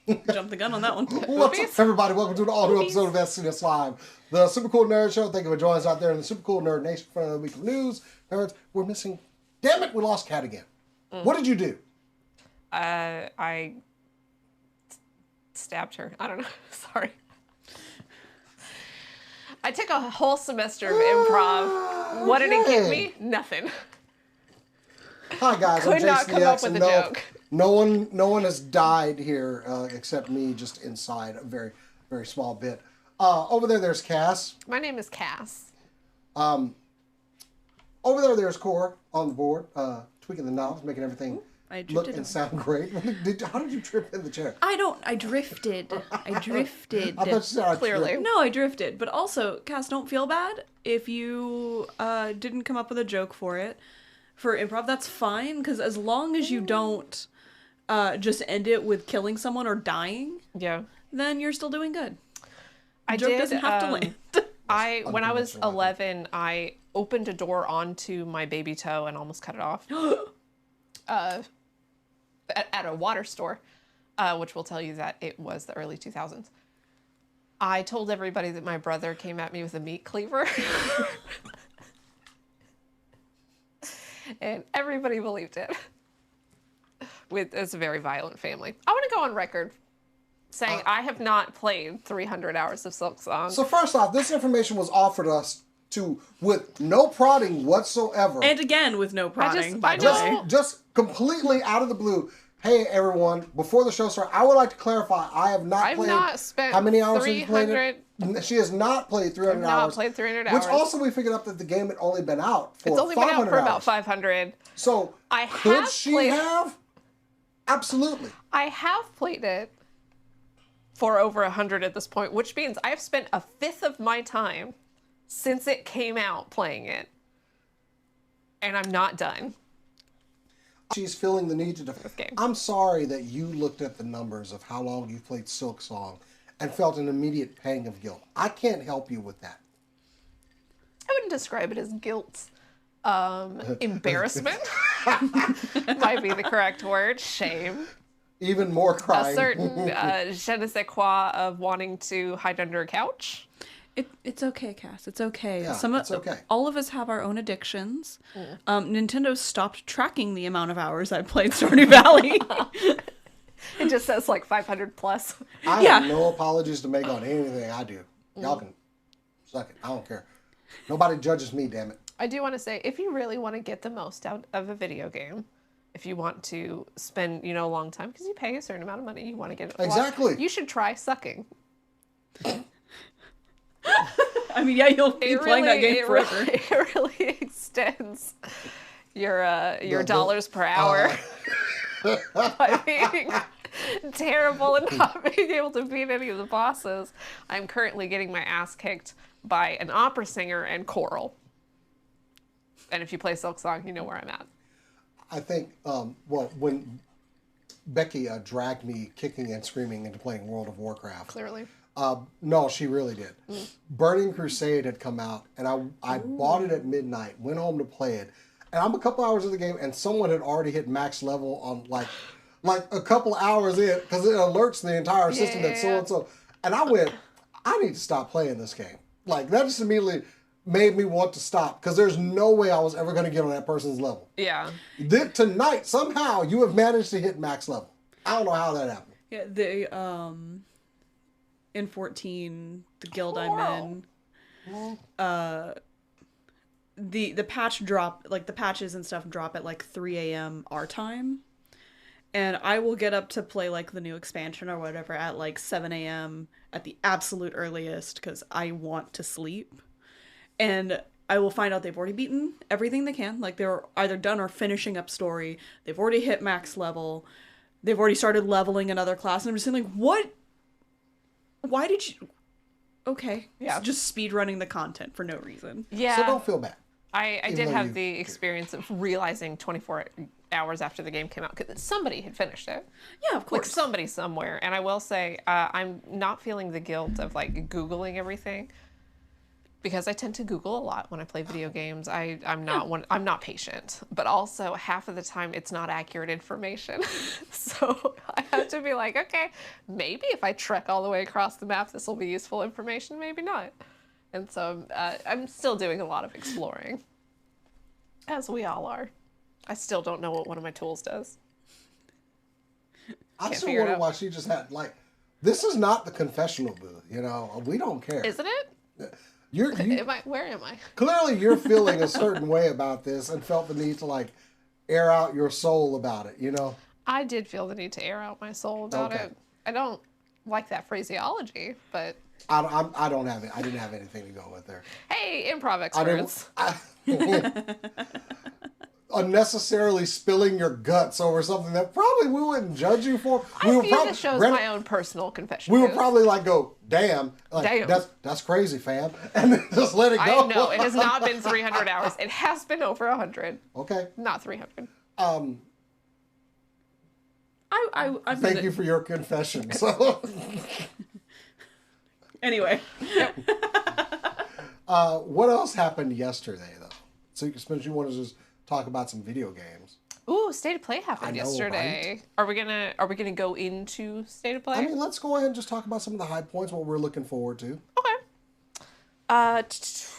Jump the gun on that one. What's up, everybody? Welcome to an all-new episode of SCNS Live, the Super Cool Nerd Show. Thank you for joining us out there in the Super Cool Nerd Nation for another week of news. Nerds, we're missing... Damn it, we lost Kat again. What did you do? I stabbed her. I don't know. Sorry. I took a whole semester of improv. What did it give me? Nothing. Hi, guys. Could I'm not Jason come the up X, with and a joke. No one has died here except me, just inside a very, very small bit. Over there's Cass. My name is Cass. Over there's Core on the board, tweaking the knobs, making everything look and sound great. How did you trip in the chair? I drifted. I drifted. I thought you said I Clearly. tripped. No, I drifted. But also, Cass, don't feel bad if you didn't come up with a joke for it. For improv, that's fine, because as long as you don't just end it with killing someone or dying, Yeah. then you're still doing good. I joke did, doesn't have to land. When I was 11, I opened a door onto my baby toe and almost cut it off. At a water store, which will tell you that it was the early 2000s. I told everybody that my brother came at me with a meat cleaver. And everybody believed it. It's a very violent family. I want to go on record saying I have not played 300 hours of Silk Song. So first off, this information was offered us with no prodding whatsoever. And again, with no prodding, by the way. Just completely out of the blue. Hey everyone! Before the show starts, I would like to clarify: I have not I've played. not spent how many hours have you 300. played it? She has not played 300 I've hours. not played 300 Which hours. also we figured out that the game had only been out for It's only been 500 out for about hours. 500. So I could have she played- have? Absolutely. I have played it for over 100 at this point, which means I have spent a fifth of my time since it came out playing it. And I'm not done. She's feeling the need to defend. game. I'm sorry that you looked at the numbers of how long you've played Silk Song and felt an immediate pang of guilt. I can't help you with that. I wouldn't describe it as guilt. Embarrassment might be the correct word. Shame. Even more crying. A certain je ne sais quoi of wanting to hide under a couch. It's okay, Cass. It's okay. Yeah, it's okay. All of us have our own addictions. Nintendo stopped tracking the amount of hours I played Stardew Valley. It just says like 500 plus. I have no apologies to make on anything I do. Y'all can suck it. I don't care. Nobody judges me, damn it. I do want to say, if you really want to get the most out of a video game, if you want to spend, a long time, because you pay a certain amount of money, you want to get it. Exactly. You should try sucking. I mean, yeah, you'll be playing that game forever. It really extends your dollars per hour by being terrible and not being able to beat any of the bosses. I'm currently getting my ass kicked by an opera singer and choral. And if you play Silk Song, you know where I'm at. I think, when Becky dragged me kicking and screaming into playing World of Warcraft. Clearly. No, she really did. Burning Crusade had come out, and I bought it at midnight, went home to play it, and I'm a couple hours in the game, and someone had already hit max level on like a couple hours in, because it alerts the entire system that so-and-so. And I went, I need to stop playing this game. Like, that just immediately made me want to stop, because there's no way I was ever going to get on that person's level. Yeah. Tonight, somehow, you have managed to hit max level. I don't know how that happened. Yeah, in 14, the guild I'm in, the patch drop, like the patches and stuff drop at like 3 a.m. our time. And I will get up to play like the new expansion or whatever at like 7 a.m. at the absolute earliest because I want to sleep. And I will find out they've already beaten everything they can. Like they're either done or finishing up story. They've already hit max level. They've already started leveling another class. And I'm just saying like, what? Why did you... Okay. Yeah. Just speed running the content for no reason. Yeah. So don't feel bad. I did have the experience of realizing 24 hours after the game came out because somebody had finished it. Yeah, of course. Like somebody somewhere. And I will say, I'm not feeling the guilt of like Googling everything. because I tend to Google a lot when I play video games. I'm not patient, but also half of the time it's not accurate information. So I have to be like, okay, maybe if I trek all the way across the map, this will be useful information, maybe not. And so I'm still doing a lot of exploring, as we all are. I still don't know what one of my tools does. I still wonder why she just had, like, this is not the confessional booth, you know? We don't care. Isn't it? Where am I? Clearly you're feeling a certain way about this and felt the need to, like, air out your soul about it, you know? I did feel the need to air out my soul about it. I don't like that phraseology, but... I don't have it. I didn't have anything to go with there. Hey, improv experts. Unnecessarily spilling your guts over something that probably we wouldn't judge you for. I view this show as my own personal confession. We would probably like go, damn, like, that's crazy, fam, and then just let it go. I know it has not been 300 hours. It has been over 100. Okay. Not 300. Thank you for your confession. So. Anyway. What else happened yesterday, though? So since you want to just talk about some video games. Ooh, State of Play happened yesterday. Right? Are we gonna go into State of Play? I mean, let's go ahead and just talk about some of the high points, what we're looking forward to. Okay.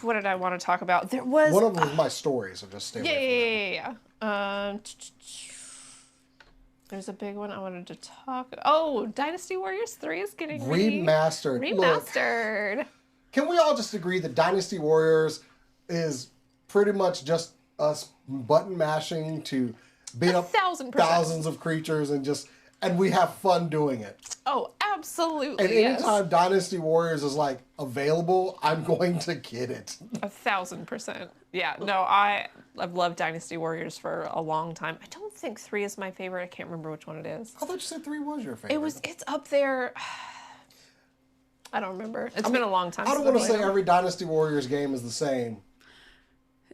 What did I want to talk about? There was one of them was my stories, so just stay away from that. There's a big one I wanted to talk about. Oh, Dynasty Warriors 3 is getting remastered. Remastered. Look, can we all just agree that Dynasty Warriors is pretty much just us button mashing to beat up 1,000%. thousands of creatures and we have fun doing it? Oh, absolutely. And anytime Dynasty Warriors is like available, I'm going to get it. 1,000%. Yeah, no, I've loved Dynasty Warriors for a long time. I don't think 3 is my favorite. I can't remember which one it is. I thought you said 3 was your favorite. It's up there. I don't remember. It's been a long time. I don't want to say every Dynasty Warriors game is the same.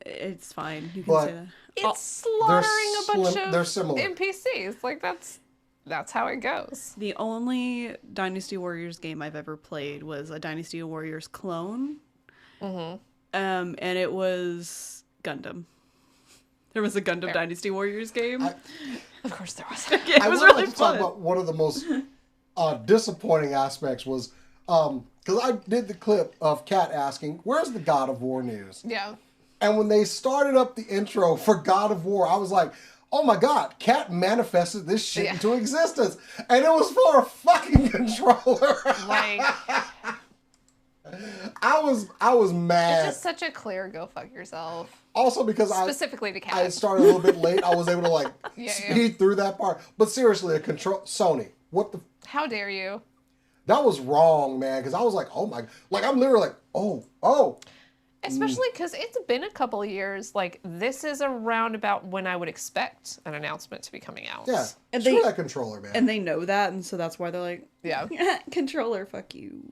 It's fine. You can say that. It's slaughtering a bunch of similar. NPCs. Like that's how it goes. The only Dynasty Warriors game I've ever played was a Dynasty Warriors clone. Mm-hmm. And it was Gundam. There was a Gundam Dynasty Warriors game. Of course there was. It was really like to fun. talk about one of the most disappointing aspects was because I did the clip of Kat asking, "Where's the God of War news?" Yeah. And when they started up the intro for God of War, I was like, oh my God, Kat manifested this shit into existence. And it was for a fucking controller. Like, I was mad. it's just such a clear go fuck yourself. Also because specifically to Kat. I started a little bit late. I was able to like speed through that part. But seriously, Sony, what the... How dare you? That was wrong, man. Because I was like, oh my... Like, I'm literally like, oh. Especially because it's been a couple of years. Like, this is around about when I would expect an announcement to be coming out. Yeah, and screw that controller, man. And they know that, and so that's why they're like, yeah, controller, fuck you.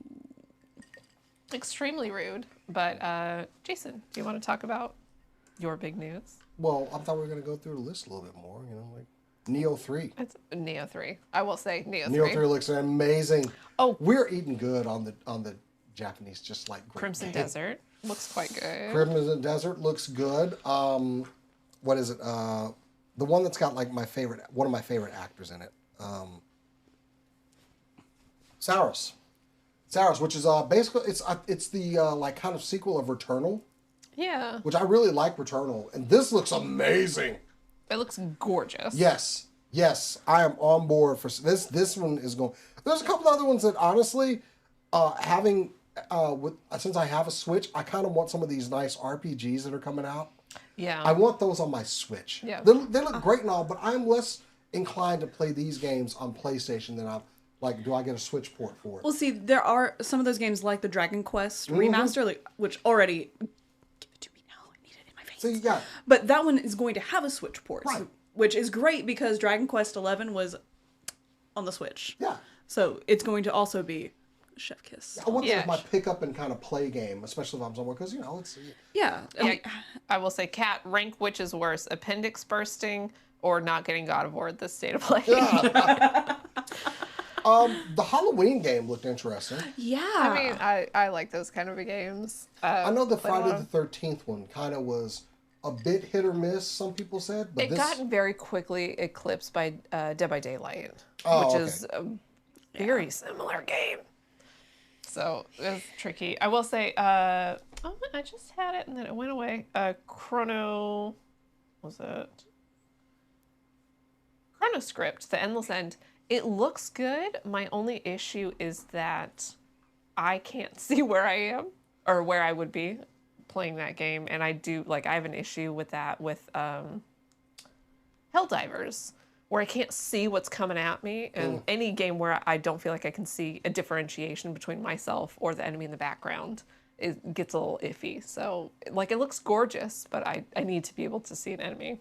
Extremely rude. But, Jason, do you want to talk about your big news? Well, I thought we were going to go through the list a little bit more, you know, like Neo 3. It's Neo 3. I will say Neo 3. Neo 3 looks amazing. Oh. We're eating good on the Japanese, just like great. Crimson Desert looks quite good. Crimson Desert looks good. What is it? The one that's got like one of my favorite actors in it. Saros, which is basically it's the like kind of sequel of Returnal. Yeah. Which I really like Returnal, and this looks amazing. It looks gorgeous. Yes, I am on board for this. This one is going. There's a couple other ones that honestly, since I have a Switch, I kind of want some of these nice RPGs that are coming out. Yeah. I want those on my Switch. Yeah. They look great and all, but I'm less inclined to play these games on PlayStation than I'm like, do I get a Switch port for it? Well, see, there are some of those games like the Dragon Quest remaster, like which already give it to me now. I need it in my face. So yeah. But that one is going to have a Switch port, right. Which is great because Dragon Quest 11 was on the Switch. Yeah. So it's going to also be chef kiss. I want that as my pick up and kind of play game, especially if I'm somewhere, because, you know, it's... Yeah. I will say, Kat, rank which is worse, appendix bursting or not getting God of War at this State of Play. Yeah. The Halloween game looked interesting. Yeah. I mean, I like those kind of games. I know the played a lot Friday of- the 13th one kind of was a bit hit or miss, some people said. But It this... got very quickly eclipsed by Dead by Daylight, Oh, which okay. is a very similar game. So it was tricky. I will say, I just had it and then it went away. Chrono, was it? Chronoscript, The Endless End. It looks good. My only issue is that I can't see where I am or where I would be playing that game, and I have an issue with that with Helldivers, where I can't see what's coming at me, and any game where I don't feel like I can see a differentiation between myself or the enemy in the background, it gets a little iffy. So, like, it looks gorgeous, but I need to be able to see an enemy.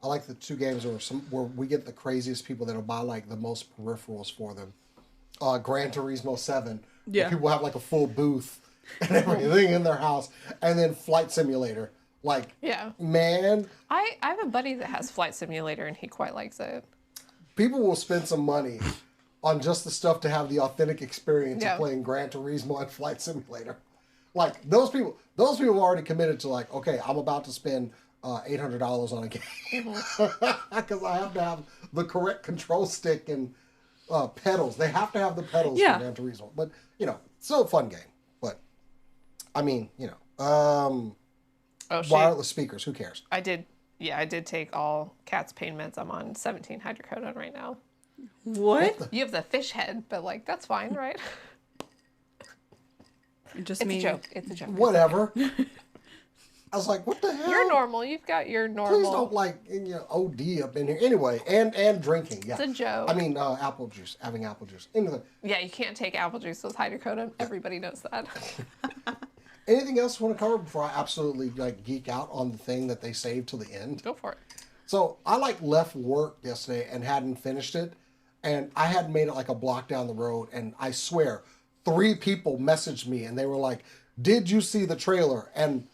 I like the two games where we get the craziest people that'll buy like the most peripherals for them. Gran Turismo 7. Yeah. Where people have like a full booth and everything in their house. And then Flight Simulator. Like, Yeah. man, I have a buddy that has Flight Simulator, and he quite likes it. people will spend some money on just the stuff to have the authentic experience Yeah. of playing Gran Turismo and Flight Simulator. Like, those people are already committed to like, okay, I'm about to spend $800 on a game because I have to have the correct control stick and pedals. They have to have the pedals Yeah. for Gran Turismo. But, still a fun game. But, I mean, wireless speakers, who cares? I did take all cat's pain meds. I'm on 17 hydrocodone right now. What? You have the fish head, but like that's fine, right? It just It's means a joke. It's a joke. Whatever. I was like, what the hell? You're normal. You've got your normal. Please don't OD up in here. Anyway, and drinking. Yeah. It's a joke. I mean, apple juice. Having apple juice. Anyway, Yeah, you can't take apple juice with hydrocodone. Everybody knows that. anything else you want to cover before I absolutely geek out on the thing that they saved till the end? Go for it. So I left work yesterday and hadn't finished it, and I had made it like a block down the road, and I swear 3 people messaged me and they were like, "Did you see the trailer?" And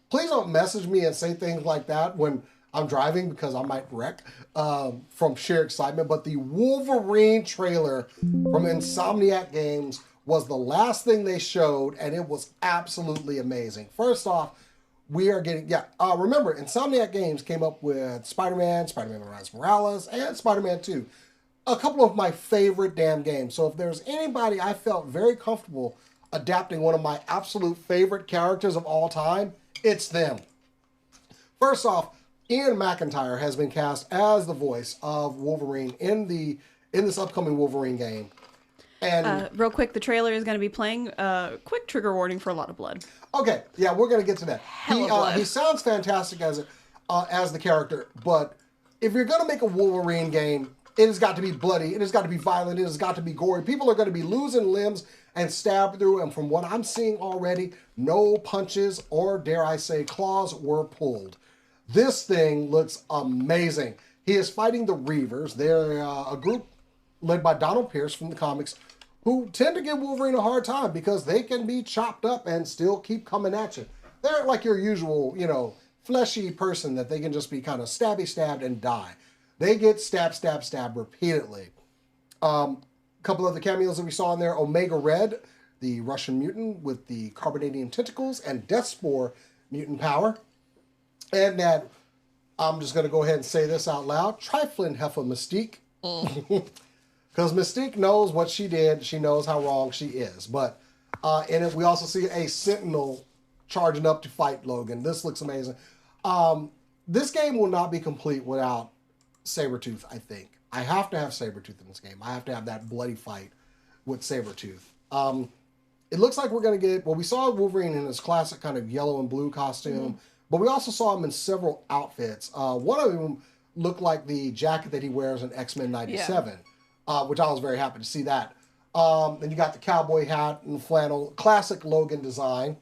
please don't message me and say things like that when I'm driving because I might wreck from sheer excitement. But the Wolverine trailer from Insomniac Games was the last thing they showed, and it was absolutely amazing. First off, we are getting, remember, Insomniac Games came up with Spider-Man, Spider-Man Miles Morales, and Spider-Man 2. A couple of my favorite damn games. So if there's anybody I felt very comfortable adapting one of my absolute favorite characters of all time, it's them. First off, Ian McIntyre has been cast as the voice of Wolverine in this upcoming Wolverine game. And real quick, the trailer is going to be playing. Quick trigger warning for a lot of blood. okay, yeah, we're gonna get to that. Hella blood. He sounds fantastic as the character, but if you're gonna make a Wolverine game, it has got to be bloody. It has got to be violent. It has got to be gory. People are going to be losing limbs and stabbed through. And from what I'm seeing already, no punches or, dare I say, claws were pulled. This thing looks amazing. He is fighting the Reavers. They're a group led by Donald Pierce from the comics who tend to give Wolverine a hard time because they can be chopped up and still keep coming at you. They're like your usual, fleshy person that they can just be kind of stabbed and die. They get stabbed repeatedly. A couple of the cameos that we saw in there, Omega Red, the Russian mutant with the carbonadium tentacles, and Deathspore mutant power. And that, I'm just going to go ahead and say this out loud, trifling heifer Mystique. Because Mystique knows what she did. She knows how wrong she is. But in it, we also see a Sentinel charging up to fight Logan. This looks amazing. This game will not be complete without Sabretooth, I think. I have to have Sabretooth in this game. I have to have that bloody fight with Sabretooth. It looks like we're going to get... Well, we saw Wolverine in his classic kind of yellow and blue costume, but we also saw him in several outfits. One of them looked like the jacket that he wears in X-Men 97, which I was very happy to see that. Then you got the cowboy hat and flannel, classic Logan design.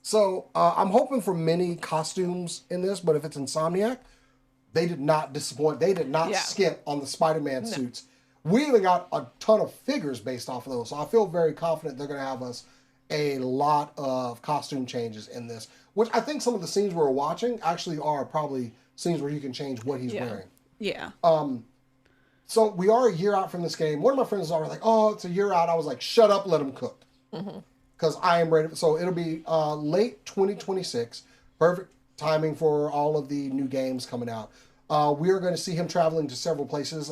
So I'm hoping for many costumes in this, but if it's Insomniac, they did not disappoint. They did not skimp on the Spider-Man suits. We even got a ton of figures based off of those. So I feel very confident they're going to have us a lot of costume changes in this, which I think some of the scenes we're watching actually are probably scenes where you can change what he's wearing. Yeah. So we are a year out from this game. One of my friends was already like, "Oh, it's a year out." I was like, "Shut up, let them cook," because I am ready. So it'll be late 2026. Perfect timing for all of the new games coming out. We are going to see him traveling to several places.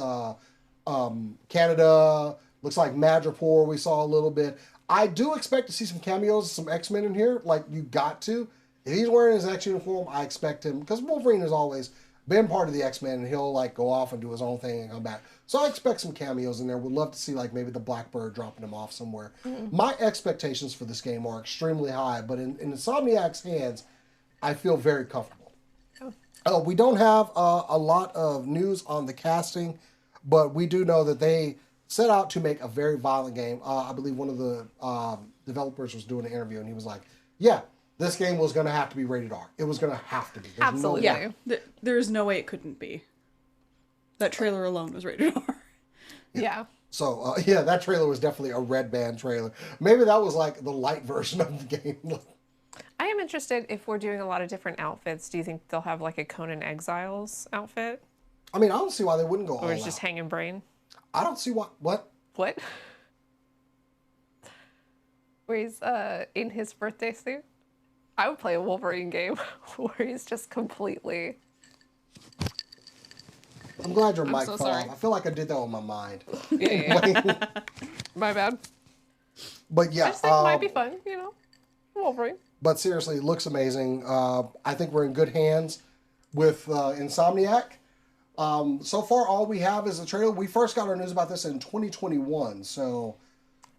Canada, looks like Madripoor, we saw a little bit. I do expect to see some cameos, some X-Men in here, like you got to. If he's wearing his X uniform, I expect him, because Wolverine has always been part of the X-Men, and he'll like go off and do his own thing and come back. So I expect some cameos in there. Would love to see like maybe the Blackbird dropping him off somewhere. My expectations for this game are extremely high, but in Insomniac's hands, I feel very comfortable. We don't have a lot of news on the casting, but we do know that they set out to make a very violent game. I believe one of the developers was doing an interview, and he was like, "Yeah, this game was going to have to be rated R. It was going to have to be. There's Absolutely. No way." Yeah, there's no way it couldn't be. That trailer alone was rated R. Yeah. So, yeah, that trailer was definitely a red band trailer. Maybe that was like the light version of the game. I am interested if we're doing a lot of different outfits. Do you think they'll have like a Conan Exiles outfit? I mean, I don't see why they wouldn't go all Or it's out. just hanging brain? I don't see why. What? What? Where he's in his birthday suit? I would play a Wolverine game where he's just completely... I'm glad your mic so fell sorry. off. I feel like I did that with my mind. Yeah. My bad. But yeah. I just think it might be fun, you know? Wolverine. But seriously, it looks amazing. I think we're in good hands with Insomniac. So far, all we have is a trailer. We first got our news about this in 2021, so...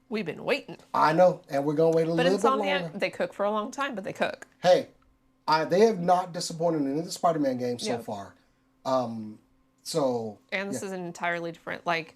We've been waiting. I know, and we're going to wait a little bit longer. But Insomniac, they cook for a long time, but they cook. Hey, they have not disappointed in any of the Spider-Man games so far. And this is an entirely different, like,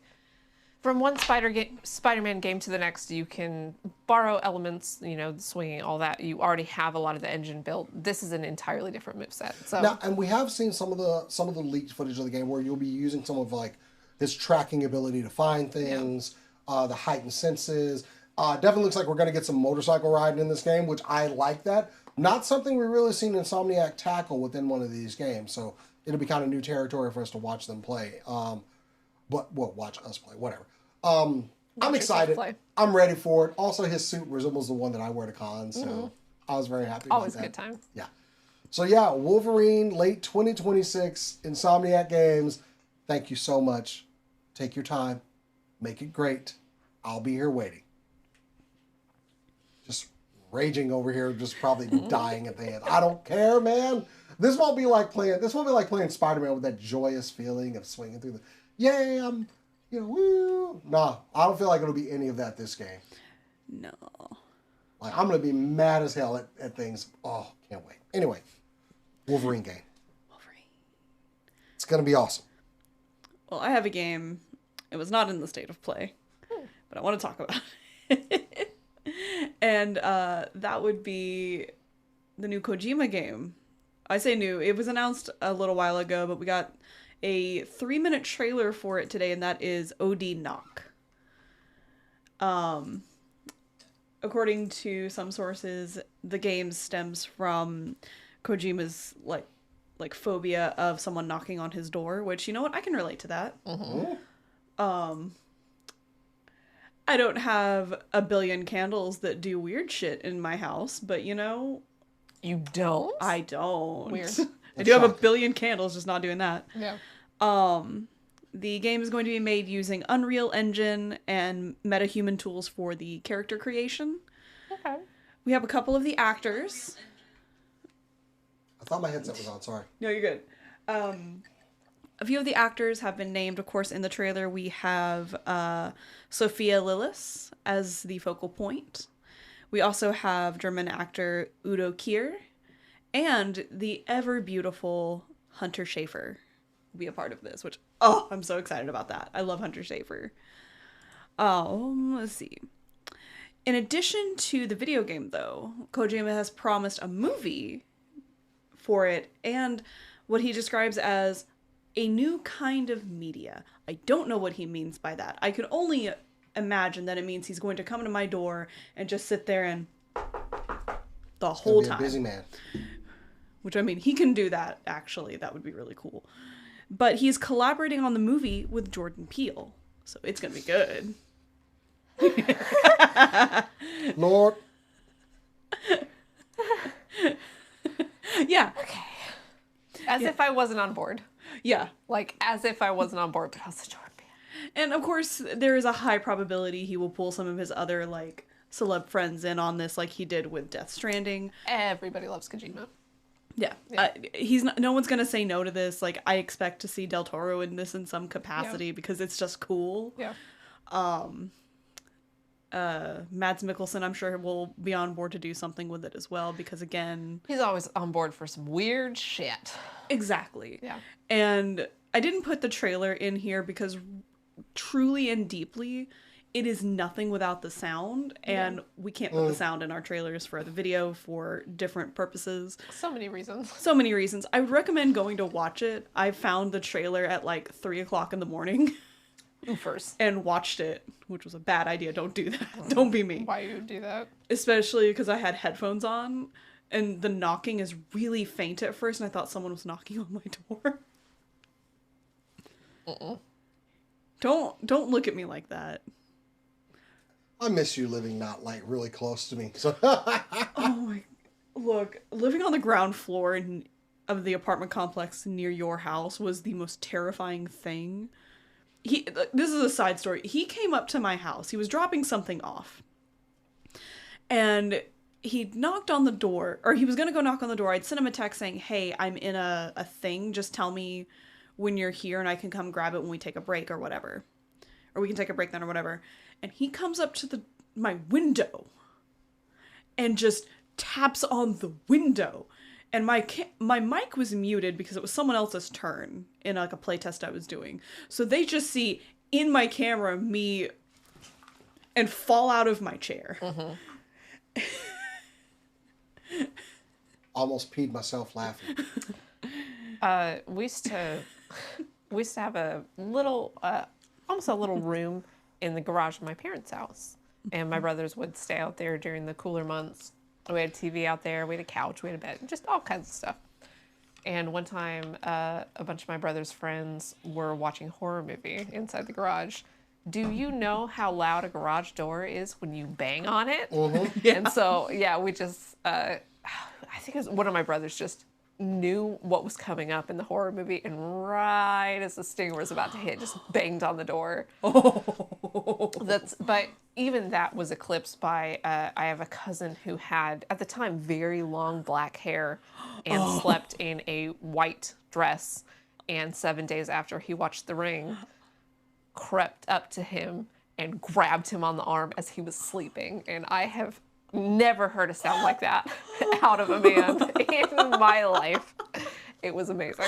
from one Spider-Man game to the next, you can borrow elements, you know, the swinging, all that. You already have a lot of the engine built. This is an entirely different moveset. So now, and we have seen some of the leaked footage of the game where you'll be using some of like his tracking ability to find things, the heightened senses. Definitely looks like we're going to get some motorcycle riding in this game, which I like that. Not something we've really seen Insomniac tackle within one of these games, so it'll be kind of new territory for us to watch them play. Watch us play, whatever. I'm excited. I'm ready for it. Also, his suit resembles the one that I wear to cons, so I was very happy about always that. a good time. Yeah. So yeah, Wolverine, late 2026, Insomniac Games. Thank you so much. Take your time. Make it great. I'll be here waiting. Just raging over here, just probably dying at the end. I don't care, man. This won't be like playing Spider-Man with that joyous feeling of swinging through the... Yay, I'm... woo. Nah, I don't feel like it'll be any of that this game. No. Like, I'm going to be mad as hell at things. Oh, can't wait. Anyway, Wolverine game. Wolverine. It's going to be awesome. Well, I have a game. It was not in the state of play, but I want to talk about it. And that would be the new Kojima game. I say new. It was announced a little while ago, but we got a 3-minute trailer for it today, and that is OD Knock. According to some sources, the game stems from Kojima's like phobia of someone knocking on his door, which, you know what, I can relate to that. I don't have a billion candles that do weird shit in my house, but you know, You don't? I don't. Weird. I do have a billion candles, just not doing that. Yeah. The game is going to be made using Unreal Engine and metahuman tools for the character creation. Okay. We have a couple of the actors. I thought my headset was on, sorry. No, you're good. A few of the actors have been named, of course, in the trailer. We have Sophia Lillis as the focal point. We also have German actor Udo Kier and the ever beautiful Hunter Schafer be a part of this, which, oh, I'm so excited about that. I love Hunter Schafer. Let's see. In addition to the video game, though, Kojima has promised a movie for it and what he describes as a new kind of media. I don't know what he means by that. I could only imagine that it means he's going to come to my door and just sit there and the whole time. A busy man. Which, I mean, he can do that, actually. That would be really cool. But he's collaborating on the movie with Jordan Peele. So it's going to be good. Lord. Yeah. Okay. As if I wasn't on board. Yeah. Like, as if I wasn't on board, but I was a Jordan Peele. And of course, there is a high probability he will pull some of his other, like, celeb friends in on this, like he did with Death Stranding. Everybody loves Kojima. Yeah. He's not, no one's going to say no to this. Like, I expect to see Del Toro in this in some capacity because it's just cool. Yeah. Mads Mikkelsen, I'm sure, will be on board to do something with it as well because, again... He's always on board for some weird shit. Exactly. Yeah. And I didn't put the trailer in here because truly and deeply, it is nothing without the sound, and we can't put the sound in our trailers for the video for different purposes. So many reasons. So many reasons. I would recommend going to watch it. I found the trailer at like 3 o'clock in the morning. First. And watched it, which was a bad idea. Don't do that. Don't be me. Why you would do that? Especially because I had headphones on, and the knocking is really faint at first, and I thought someone was knocking on my door. Don't look at me like that. I miss you living not like really close to me. So Oh my! Look, living on the ground floor of the apartment complex near your house was the most terrifying thing. This is a side story. He came up to my house. He was dropping something off. And he knocked on the door, or he was going to go knock on the door. I'd sent him a text saying, hey, I'm in a thing. Just tell me when you're here and I can come grab it when we take a break or whatever. Or we can take a break then or whatever. And he comes up to my window and just taps on the window. And my mic was muted because it was someone else's turn in like a playtest I was doing. So they just see in my camera me and fall out of my chair. almost peed myself laughing. We used to have a little, almost a little room in the garage of my parents' house. And my brothers would stay out there during the cooler months. We had a TV out there, we had a couch, we had a bed, just all kinds of stuff. And one time, a bunch of my brother's friends were watching a horror movie inside the garage. Do you know how loud a garage door is when you bang on it? Yeah. And so, yeah, we just, I think it was one of my brothers just knew what was coming up in the horror movie, and right as the stinger was about to hit, just banged on the door. But even that was eclipsed by, I have a cousin who had, at the time, very long black hair and slept in a white dress. And 7 days after he watched The Ring, crept up to him and grabbed him on the arm as he was sleeping. And I have never heard a sound like that out of a man in my life. It was amazing.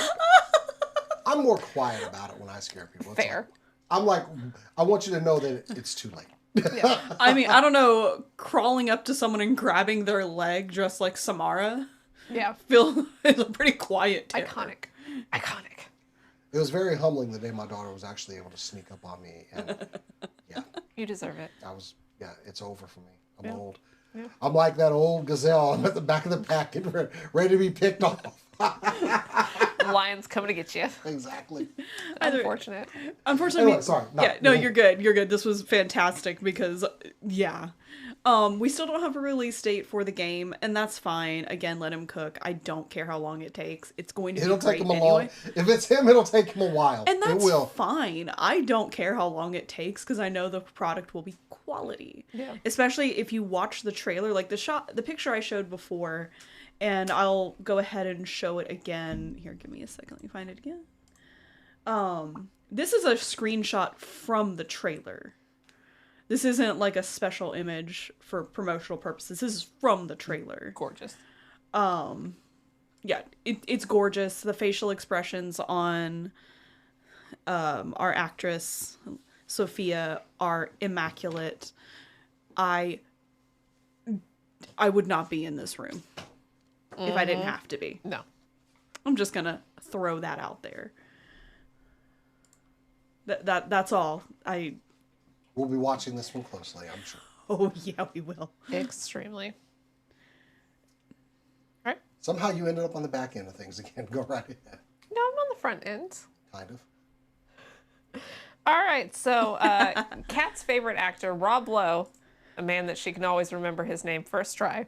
I'm more quiet about it when I scare people. It's Fair. I'm like, I want you to know that it's too late. Yeah. I mean, I don't know, crawling up to someone and grabbing their leg just like Samara Yeah. is a pretty quiet terror. Iconic. It was very humbling the day my daughter was actually able to sneak up on me. And yeah, You deserve it. it's over for me. I'm Yeah. old. Yeah. I'm like that old gazelle. I'm at the back of the pack and ready to be picked off. The lion's coming to get you. Exactly. Unfortunate. Unfortunately, Anyway, sorry. No, yeah, no, you're good. You're good. This was fantastic because, yeah. We still don't have a release date for the game, and that's fine. Again, let him cook. I don't care how long it takes. It's going to be It'll great take him a anyway. long. If it's him, it'll take him a while. And that's it will. fine. I don't care how long it takes because I know the product will be quality. Yeah. Especially if you watch the trailer, like the picture I showed before, and I'll go ahead and show it again. Here, give me a second. Let me find it again. This is a screenshot from the trailer. This isn't like a special image for promotional purposes. This is from the trailer. Gorgeous. Yeah, it's gorgeous. The facial expressions on our actress Sophia are immaculate. I would not be in this room if I didn't have to be. No. I'm just gonna throw that out there. That's all. We'll be watching this one closely, I'm sure. Oh yeah, we will. Extremely. Right? Somehow you ended up on the back end of things again. Go right ahead. No, I'm on the front end. kind of. All right, so Kat's favorite actor, Rob Lowe, a man that she can always remember his name first try,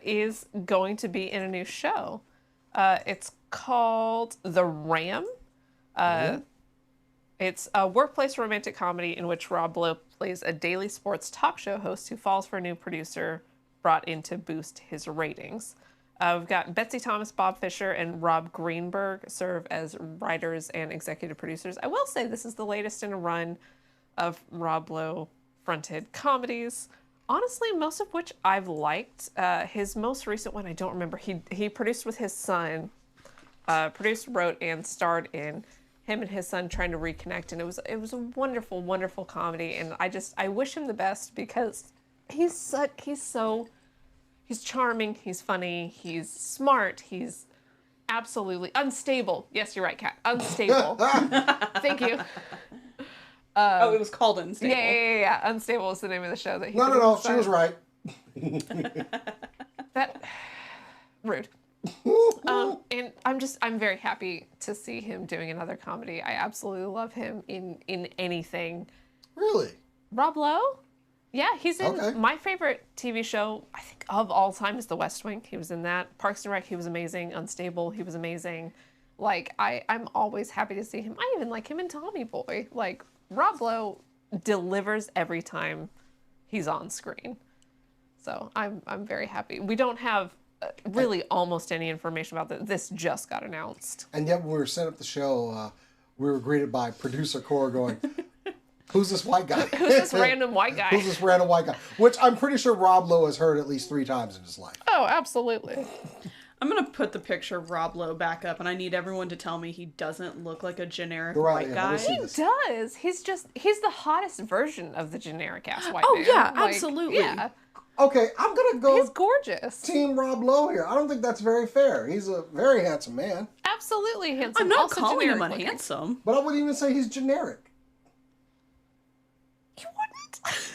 is going to be in a new show. It's called The Ram. It's a workplace romantic comedy in which Rob Lowe plays a daily sports talk show host who falls for a new producer brought in to boost his ratings. We've got Betsy Thomas, Bob Fisher, and Rob Greenberg serve as writers and executive producers. I will say this is the latest in a run of Rob Lowe-fronted comedies. Honestly, most of which I've liked. His most recent one, I don't remember. He produced with his son, produced, wrote, and starred in him and his son trying to reconnect, and it was a wonderful, wonderful comedy. And I wish him the best because he's charming, he's funny, he's smart, he's absolutely unstable. Yes, you're right, Kat. Unstable. Thank you. It was called Unstable. Yeah. Unstable is the name of the show that he No, she was right. That rude. And I'm very happy to see him doing another comedy. I absolutely love him in anything. Really? Rob Lowe? Yeah, he's in Okay. my favorite TV show, I think, of all time is The West Wing. He was in that. Parks and Rec, he was amazing. Unstable, he was amazing. Like, I'm always happy to see him. I even like him in Tommy Boy. Like, Rob Lowe delivers every time he's on screen. So I'm very happy. We don't have really almost any information about that. This just got announced. And yet when we were setting up the show, we were greeted by producer Cora going, who's this white guy? Who's this random white guy? Who's this random white guy? Which I'm pretty sure Rob Lowe has heard at least 3 times in his life. Oh, absolutely. I'm going to put the picture of Rob Lowe back up, and I need everyone to tell me he doesn't look like a generic Right, white yeah, guy. let me see He this. does. He's the hottest version of the generic ass white man. yeah, Like, absolutely. Yeah. Okay, I'm going to He's go gorgeous. Team Rob Lowe here. I don't think that's very fair. He's a very handsome man. Absolutely handsome. I'm not also calling him generic looking. unhandsome. But I wouldn't even say he's generic. You wouldn't?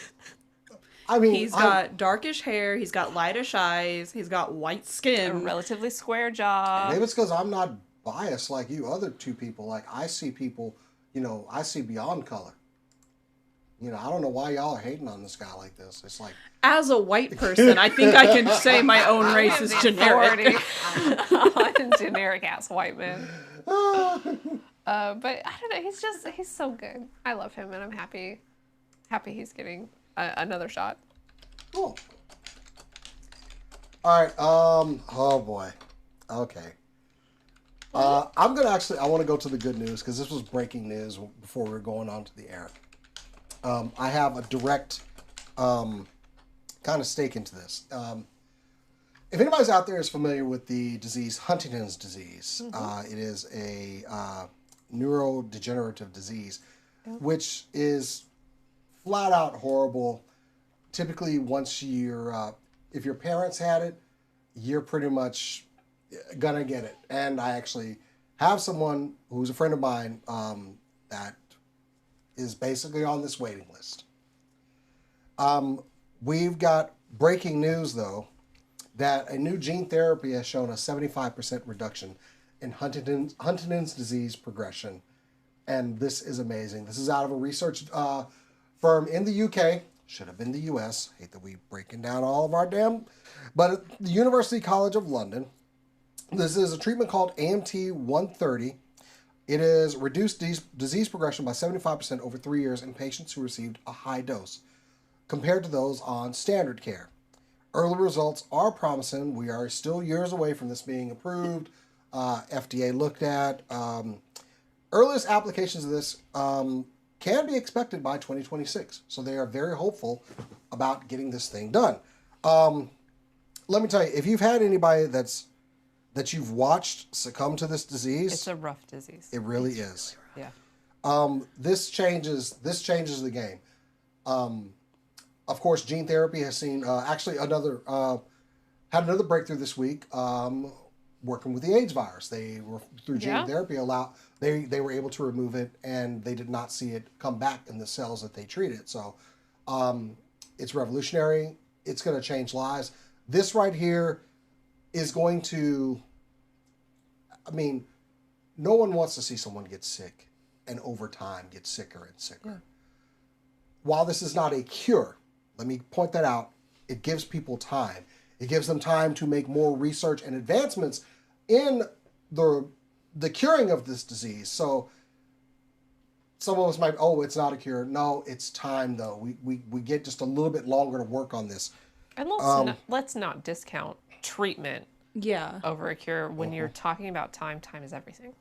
I mean, He's got darkish hair, he's got lightish eyes, he's got white A skin. relatively square jaw. maybe it's because I'm not biased like you other 2 people. Like, I see people, I see beyond color. I don't know why y'all are hating on this guy like this. It's like... As a white person, I think I can say my own race is generic. On generic ass white man. But I don't know. He's so good. I love him, and I'm happy he's getting another shot. Cool. All right. Oh boy. Okay. I'm gonna I want to go to the good news because this was breaking news before we were going on to the air. I have a direct kind of stake into this. If anybody's out there is familiar with the disease Huntington's disease, it is a neurodegenerative disease, which is flat out horrible. Typically, once if your parents had it, you're pretty much gonna get it. And I actually have someone who's a friend of mine that is basically on this waiting list. We've got breaking news, though, that a new gene therapy has shown a 75% reduction in Huntington's disease progression. And this is amazing. This is out of a research firm in the UK. Should have been the US. Hate that we breaking down all of our damn... But at the University College of London, this is a treatment called AMT 130. It has reduced disease progression by 75% over 3 years in patients who received a high dose, compared to those on standard care. Early results are promising. We are still years away from this being approved. FDA looked at. Earliest applications of this can be expected by 2026. So they are very hopeful about getting this thing done. Let me tell you, if you've had anybody that you've watched succumb to this disease, It's a rough disease. it really is. Yeah. This changes the game. Of course, gene therapy has seen actually had another breakthrough this week. Working with the AIDS virus, they were through gene therapy they were able to remove it, and they did not see it come back in the cells that they treated. So it's revolutionary. It's going to change lives. This right here is going to, no one wants to see someone get sick and over time get sicker and sicker. Yeah. While this is not a cure, let me point that out, it gives people time. It gives them time to make more research and advancements in the curing of this disease. So some of us might, it's not a cure. No, it's time though. We get just a little bit longer to work on this. And let's not discount treatment over a cure. When you're talking about time is everything.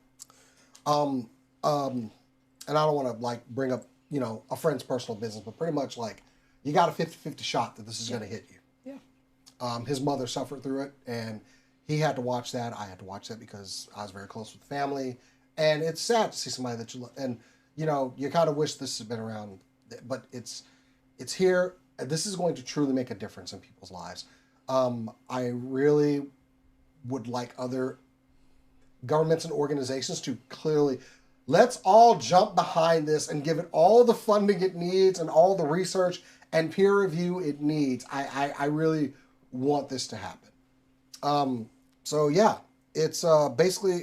And I don't want to like bring up, a friend's personal business, but pretty much like you got a 50-50 shot that this is going to hit you. Yeah. His mother suffered through it, and he had to watch that. I had to watch that because I was very close with the family. And it's sad to see somebody that you love. And, you kind of wish this had been around, but it's here. And this is going to truly make a difference in people's lives. I really would like other governments and organizations to clearly, let's all jump behind this and give it all the funding it needs and all the research and peer review it needs. I really want this to happen. So yeah, it's basically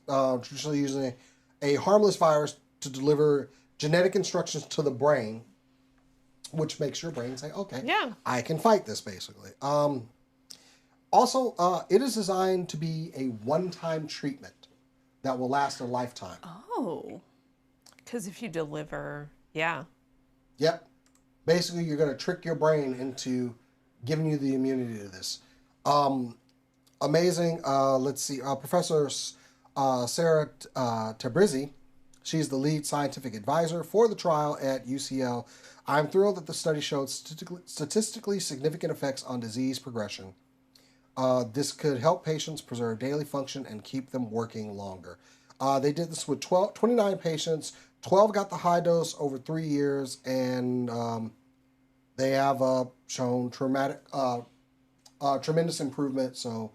traditionally using a harmless virus to deliver genetic instructions to the brain, which makes your brain say, okay, I can fight this basically. Also, it is designed to be a one-time treatment that will last a lifetime. Oh. Because if you deliver, Yep. Basically, you're going to trick your brain into giving you the immunity to this. Amazing. Let's see. Professor Sarah Tabrizi, she's the lead scientific advisor for the trial at UCL. I'm thrilled that the study showed statistically significant effects on disease progression. This could help patients preserve daily function and keep them working longer. They did this with 29 patients. 12 got the high dose over 3 years, and they have shown tremendous improvement. So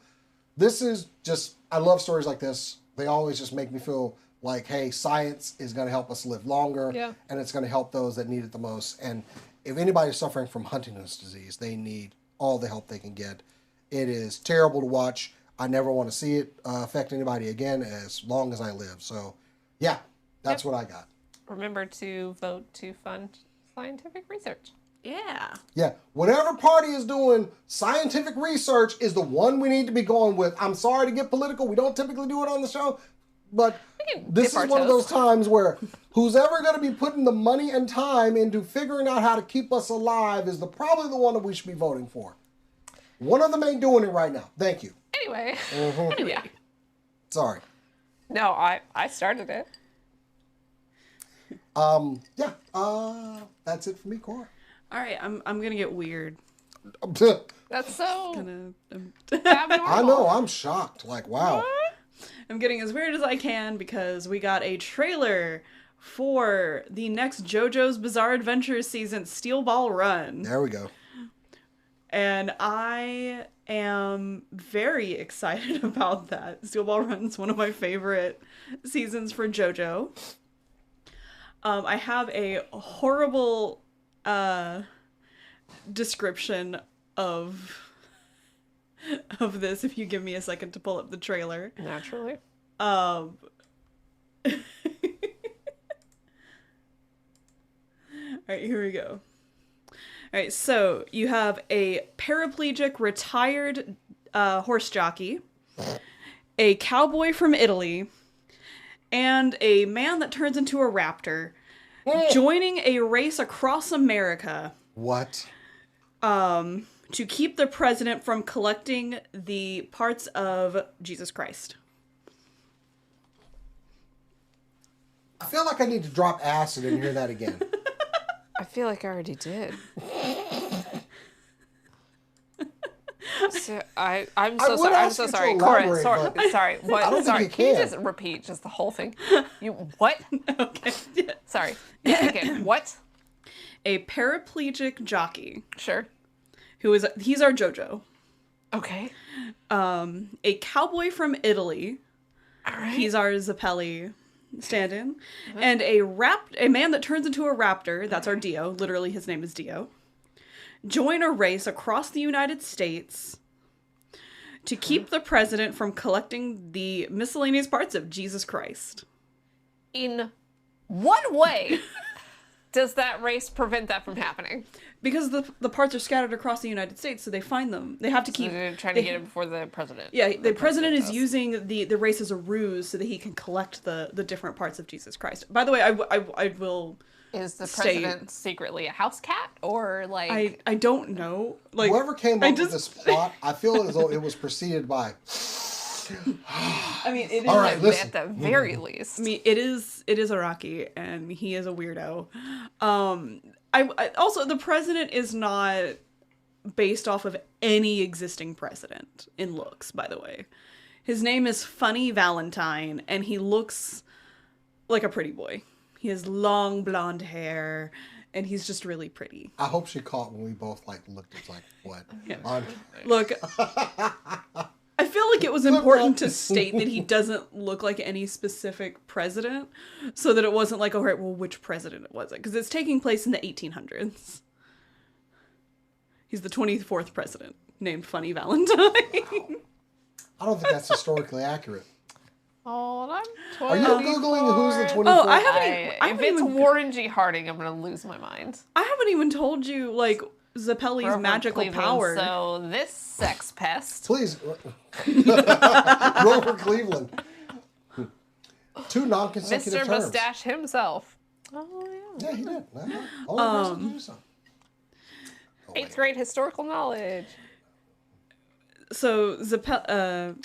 this is just, I love stories like this. They always just make me feel like, hey, science is going to help us live longer, and it's going to help those that need it the most. And if anybody's suffering from Huntington's disease, they need all the help they can get. It is terrible to watch. I never want to see it affect anybody again as long as I live. So, yeah, that's what I got. Remember to vote to fund scientific research. Yeah. Yeah. Whatever party is doing scientific research is the one we need to be going with. I'm sorry to get political. We don't typically do it on the show. But this is one of those times where who's ever going to be putting the money and time into figuring out how to keep us alive is probably the one that we should be voting for. One of them ain't doing it right now. Thank you. Anyway. Yeah. Sorry. No, I started it. That's it for me, Cora. All right, I'm gonna get weird. That's so abnormal. I know, I'm shocked. Like, wow. What? I'm getting as weird as I can because we got a trailer for the next JoJo's Bizarre Adventure season, Steel Ball Run. There we go. And I am very excited about that. Steel Ball Run is one of my favorite seasons for JoJo. I have a horrible description of this if you give me a second to pull up the trailer. Naturally. All right, here we go. All right, so you have a paraplegic retired horse jockey, a cowboy from Italy, and a man that turns into a raptor joining a race across America. What? To keep the president from collecting the parts of Jesus Christ. I feel like I need to drop acid and hear that again. I feel like I already did. So I'm so sorry. I'm so sorry, Cora. Sorry. What? I don't sorry. think you Can you just repeat just the whole thing? You what? Okay. Sorry. Again. What? A paraplegic jockey. Sure. He's our JoJo. Okay. A cowboy from Italy. All right. He's our Zappelli stand-in. And a man that turns into a raptor. That's our Dio. Literally, his name is Dio. Join a race across the United States to keep the president from collecting the miscellaneous parts of Jesus Christ. In what way does that race prevent that from happening? Because the parts are scattered across the United States, so they find them. They have to keep... So they're trying to get it before the president. Yeah, the president is does. using the race as a ruse so that he can collect the different parts of Jesus Christ. By the way, I will... Is the state- president secretly a house cat? Or, like... I don't know. Like, Whoever came up with this plot, I feel as though it was preceded by. I mean, it is... All right, listen. At the very least. I mean, it is Iraqi, and he is a weirdo. I also, the president is not based off of any existing president in looks, by the way. His name is Funny Valentine, and he looks like a pretty boy. He has long blonde hair, and he's just really pretty. I hope she caught when we both like looked. It's like what? Yeah. Look, I feel like it was important to state that he doesn't look like any specific president, so that it wasn't like, all right, well, which president was it? Because it's taking place in the 1800s. He's the 24th president, named Funny Valentine. I don't think that's historically accurate. Hold on. Are you Googling who's the 24th? Oh, I haven't If it's even... Warren G. Harding, I'm going to lose my mind. I haven't even told you, like, Zappelli's We're from magical Cleveland, power. So this sex pest. Please. Grover Cleveland. 2 non-consecutive Mr. terms. Mustache himself. Oh, yeah. Yeah, he did. Only person to do so. Oh, Eighth grade historical knowledge. So Zappelli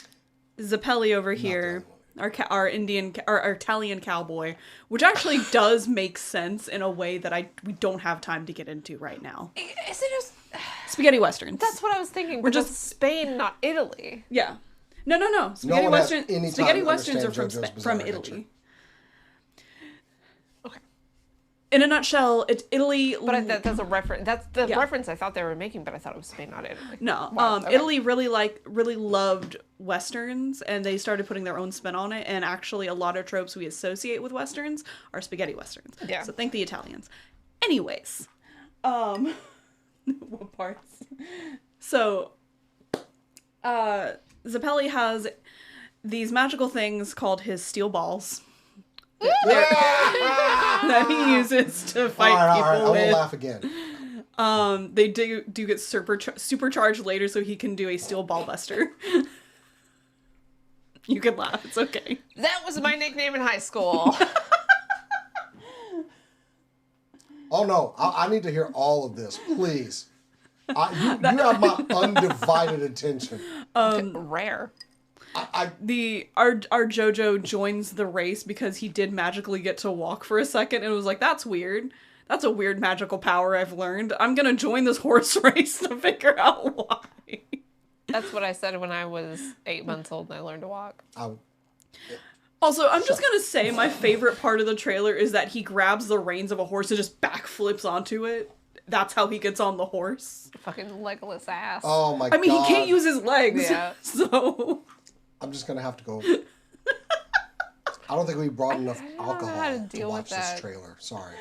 over here, our Italian cowboy, which actually does make sense in a way that we don't have time to get into right now. Is it just... Spaghetti westerns. That's what I was thinking. We're But just- just Spain, not Italy. Yeah. No. Spaghetti one has westerns. any time Spaghetti to westerns are understand JoJo's Bizarre from Adventure. Italy. Okay. In a nutshell, it's Italy. But that's a reference. That's the Yeah. reference I thought they were making, but I thought it was Spain, not Italy. No, Wow, okay. Italy really loved westerns, and they started putting their own spin on it. And actually, a lot of tropes we associate with westerns are spaghetti westerns. Yeah. So thank the Italians. Anyways, what parts? So, Zappelli has these magical things called his steel balls that he uses to fight all right, people I will with. laugh again. They do get supercharged later, so he can do a steel ball buster. You can laugh; it's okay. That was my nickname in high school. Oh no, I need to hear all of this, please. You have my undivided attention. Rare. Our JoJo joins the race because he did magically get to walk for a second, and it was like, that's weird. That's a weird magical power I've learned. I'm gonna join this horse race to figure out why. That's what I said when I was 8 months old and I learned to walk. Also, I'm just gonna say my favorite part of the trailer is that he grabs the reins of a horse and just backflips onto it. That's how he gets on the horse. Fucking legless ass. Oh my god. I mean, he can't use his legs, Yeah. so... I'm just gonna have to go. I don't think we brought enough know alcohol how to to deal with watch this that. trailer. Sorry.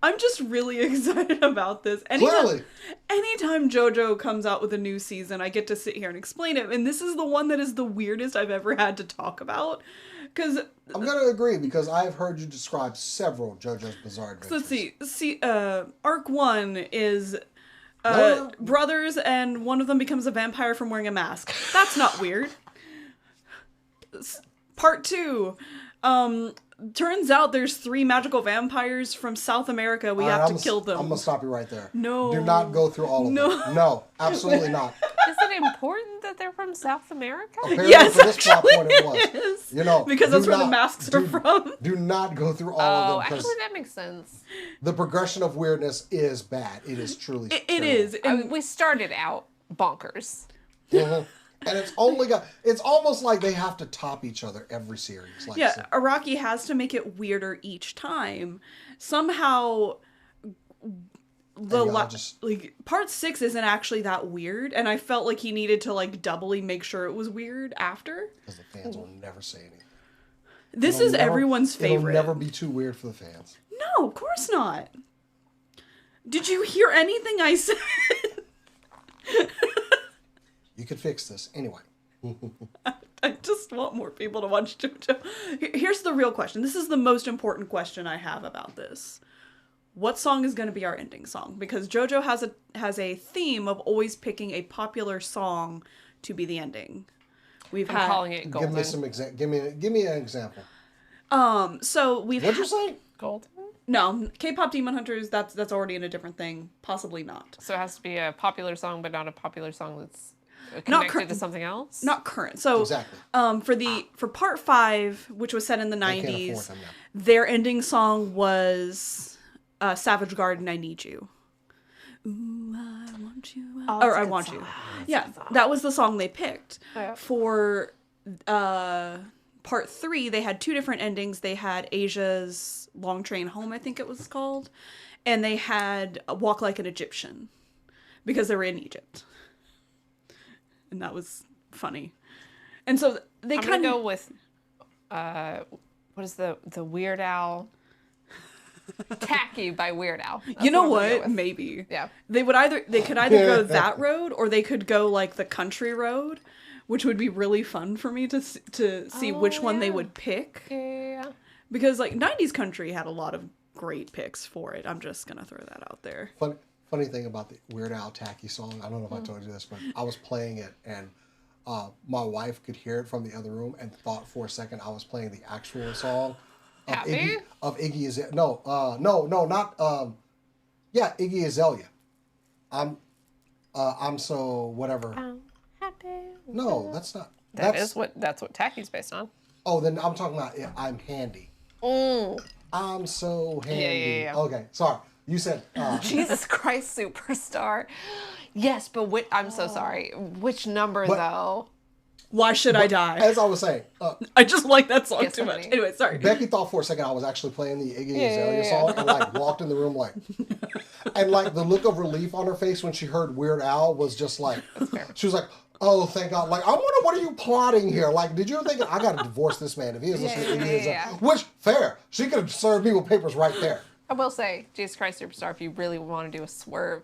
I'm just really excited about this. Clearly. Anytime JoJo comes out with a new season, I get to sit here and explain it. And this is the one that is the weirdest I've ever had to talk about. Because... I'm gonna agree because I've heard you describe several JoJo's Bizarre Adventures. Let's see, Arc 1 is... No. brothers, and one of them becomes a vampire from wearing a mask. That's not weird. Part 2. Turns out there's 3 magical vampires from South America. We have to kill them. I'm gonna stop you right there. No. Do not go through all of them. No, absolutely not. Is it important that they're from South America? Apparently Yes, for this plot actually point it was. it is. You know, Because that's do where the not- masks are from. Do not go through all Oh, of them because actually, that makes sense. the progression of weirdness is bad. It is truly. It terrible. is. I mean, we started out bonkers. Mhm. And it's only got. It's almost like they have to top each other every series. Like, Yeah, so- Araki has to make it weirder each time. Somehow, y'all just- like part 6 isn't actually that weird, and I felt like he needed to like doubly make sure it was weird after. because the fans will never say anything. This It'll is never- everyone's favorite. It'll never be too weird for the fans. No, of course not. Did you hear anything I said? You could fix this. Anyway. I just want more people to watch JoJo. Here's the real question. This is the most important question I have about this. What song is going to be our ending song? Because JoJo has a theme of always picking a popular song to be the ending. I'm calling it Golden. Give me some give me an example. So we've What'd you say? Golden? No, K-pop Demon Hunters, that's already in a different thing. Possibly not. So it has to be a popular song, but not a popular song that's connected to something else? Not current. So exactly. For part 5, which was set in the 90s, them now. their ending song was Savage Garden, I Need You. Ooh, I want you. Or I want you. Yeah, that was the song they picked. Yeah. For part 3, they had 2 different endings. They had Asia's Long Train Home, I think it was called. And they had Walk Like an Egyptian. Because they were in Egypt. And that was funny. And so they kind of go with what is the Weird Al Tacky by Weird Al. That's you know what? Maybe. Yeah. They could either go that road or they could go like the country road, which would be really fun for me to see which one they would pick. Yeah. Because like 90s country had a lot of great picks for it. I'm just going to throw that out there. Funny thing about the Weird Al Tacky song, I don't know if I told you this, but I was playing it and my wife could hear it from the other room and thought for a second I was playing the actual song of Iggy Azalea. No, not Iggy Azalea. I'm so whatever. Happy. No, that's not. That's what Tacky's based on. Oh, then I'm talking about I'm handy. Mm. I'm so handy. Yeah. Okay, sorry. You said Jesus Christ Superstar. Yes, but I'm so sorry. Which number though? Why Should I Die? As I was saying, I just like that song too much. Anyway, sorry. Becky thought for a second I was actually playing the Iggy Azalea song and like walked in the room like, and like the look of relief on her face when she heard Weird Al was just like, she was like, oh, thank God. Like, I wonder, what are you plotting here? Like, did you think, I got to divorce this man if he is listening to Iggy Azalea? Which, fair. She could have served me with papers right there. I will say, Jesus Christ Superstar, if you really want to do a swerve,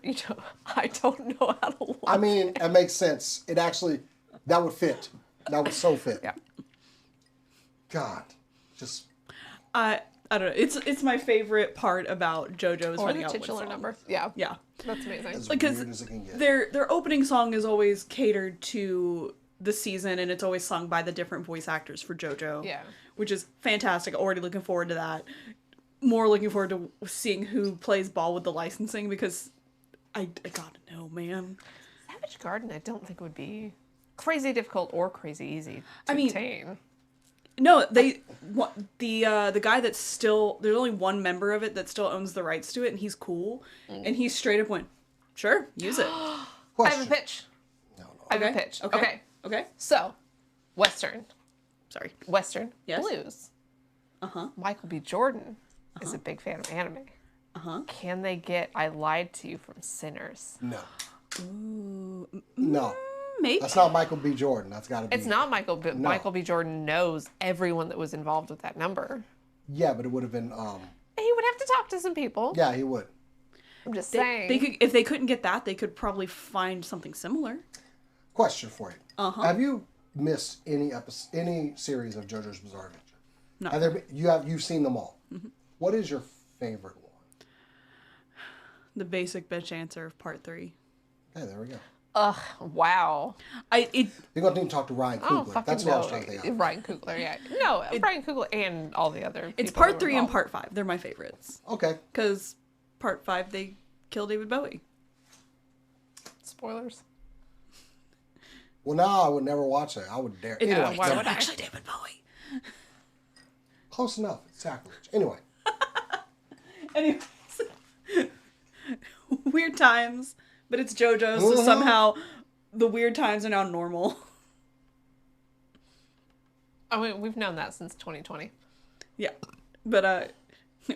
I don't know how to watch I mean, it makes sense. It actually, that would fit. That would so fit. Yeah. God. Just. I don't know. It's my favorite part about JoJo's or finding the out titular what song. number. Yeah. Yeah. That's amazing. As Because weird as it can get. their opening song is always catered to the season, and it's always sung by the different voice actors for JoJo. Yeah. Which is fantastic. Already looking forward to that. More looking forward to seeing who plays ball with the licensing, because I gotta know, man. Savage Garden, I don't think would be crazy difficult or crazy easy to I mean, obtain. No, the guy that's still, there's only one member of it that still owns the rights to it, and he's cool, and he straight up went, sure, use it. I Question. have a pitch. No. I have a pitch. Okay. So, Western. Yes. Blues. Uh-huh. Michael B. Jordan is a big fan of anime. Uh-huh. Can they get I Lied to You from Sinners? No. Ooh, No. maybe. That's not Michael B. Jordan. That's got to be. It's not Michael, but No. Michael B. Jordan knows everyone that was involved with that number. Yeah, but it would have been. He would have to talk to some people. Yeah, he would. I'm just saying. They could, if they couldn't get that, they could probably find something similar. Question for you. Uh-huh. Have you missed any series of JoJo's Bizarre Adventure? No. Have there been, you've seen them all. Mm-hmm. What is your favorite one? The basic bitch answer of part 3. Okay, there we go. Ugh, wow. You're going to need to talk to Ryan Oh, Coogler. fucking That's what I was trying to think of. Ryan Coogler, yeah. No, Ryan Coogler and all the other It's people part who 3 were and involved. part 5. They're my favorites. Okay. Because part 5, they kill David Bowie. Spoilers. Well, now I would never watch it. I would dare. It's Anyway, why not would I? actually David Bowie. close enough. It's sacrilege. Anyway. Anyways. Weird times, but it's JoJo, so somehow the weird times are now normal. I mean, we've known that since 2020. Yeah. But,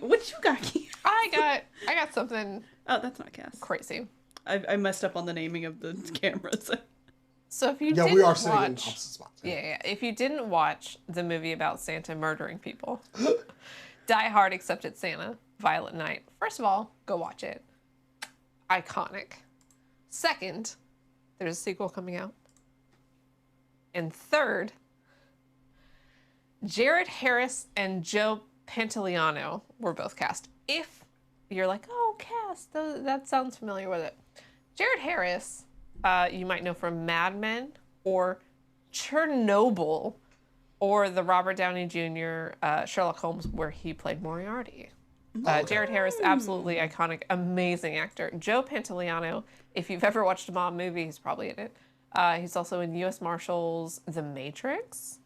what you got, Keith? I got something Oh, that's not Cass. crazy. I messed up on the naming of the cameras. So if you Yeah, didn't we are sitting in watch, opposite spots. yeah, if you didn't watch the movie about Santa murdering people, Die Hard Accepted Santa, Violet Night. First of all, go watch it. Iconic. Second, there's a sequel coming out. And third, Jared Harris and Joe Pantoliano were both cast. If you're like, oh, cast, that sounds familiar with it. Jared Harris, you might know from Mad Men or Chernobyl or the Robert Downey Jr. Sherlock Holmes, where he played Moriarty. Jared Harris, absolutely iconic, amazing actor. Joe Pantoliano, if you've ever watched a mob movie, he's probably in it. He's also in U.S. Marshals, The Matrix.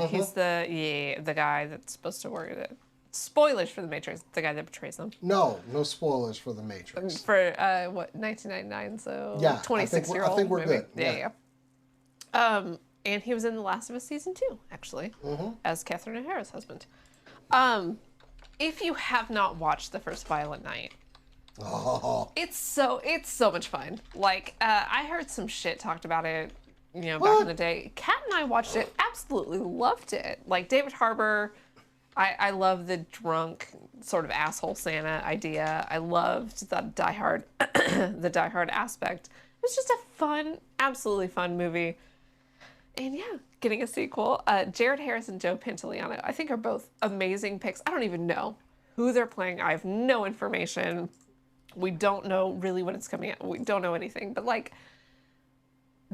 He's the guy that's supposed to work it. Spoilers for The Matrix, the guy that betrays them. No spoilers for The Matrix. For, 1999, so yeah, 26-year-old I think we're movie. good. Yeah. And he was in The Last of Us Season 2, actually, as Catherine O'Hara's husband. If you have not watched The First Violent Night, it's so much fun. Like, I heard some shit talked about it, back in the day. Kat and I watched it, absolutely loved it. Like, David Harbour, I love the drunk sort of asshole Santa idea. I loved the Die Hard, the Die Hard aspect. It was just a fun, absolutely fun movie. And yeah, getting a sequel. Jared Harris and Joe Pantoliano, I think, are both amazing picks. I don't even know who they're playing. I have no information. We don't know really when it's coming out. We don't know anything. But like,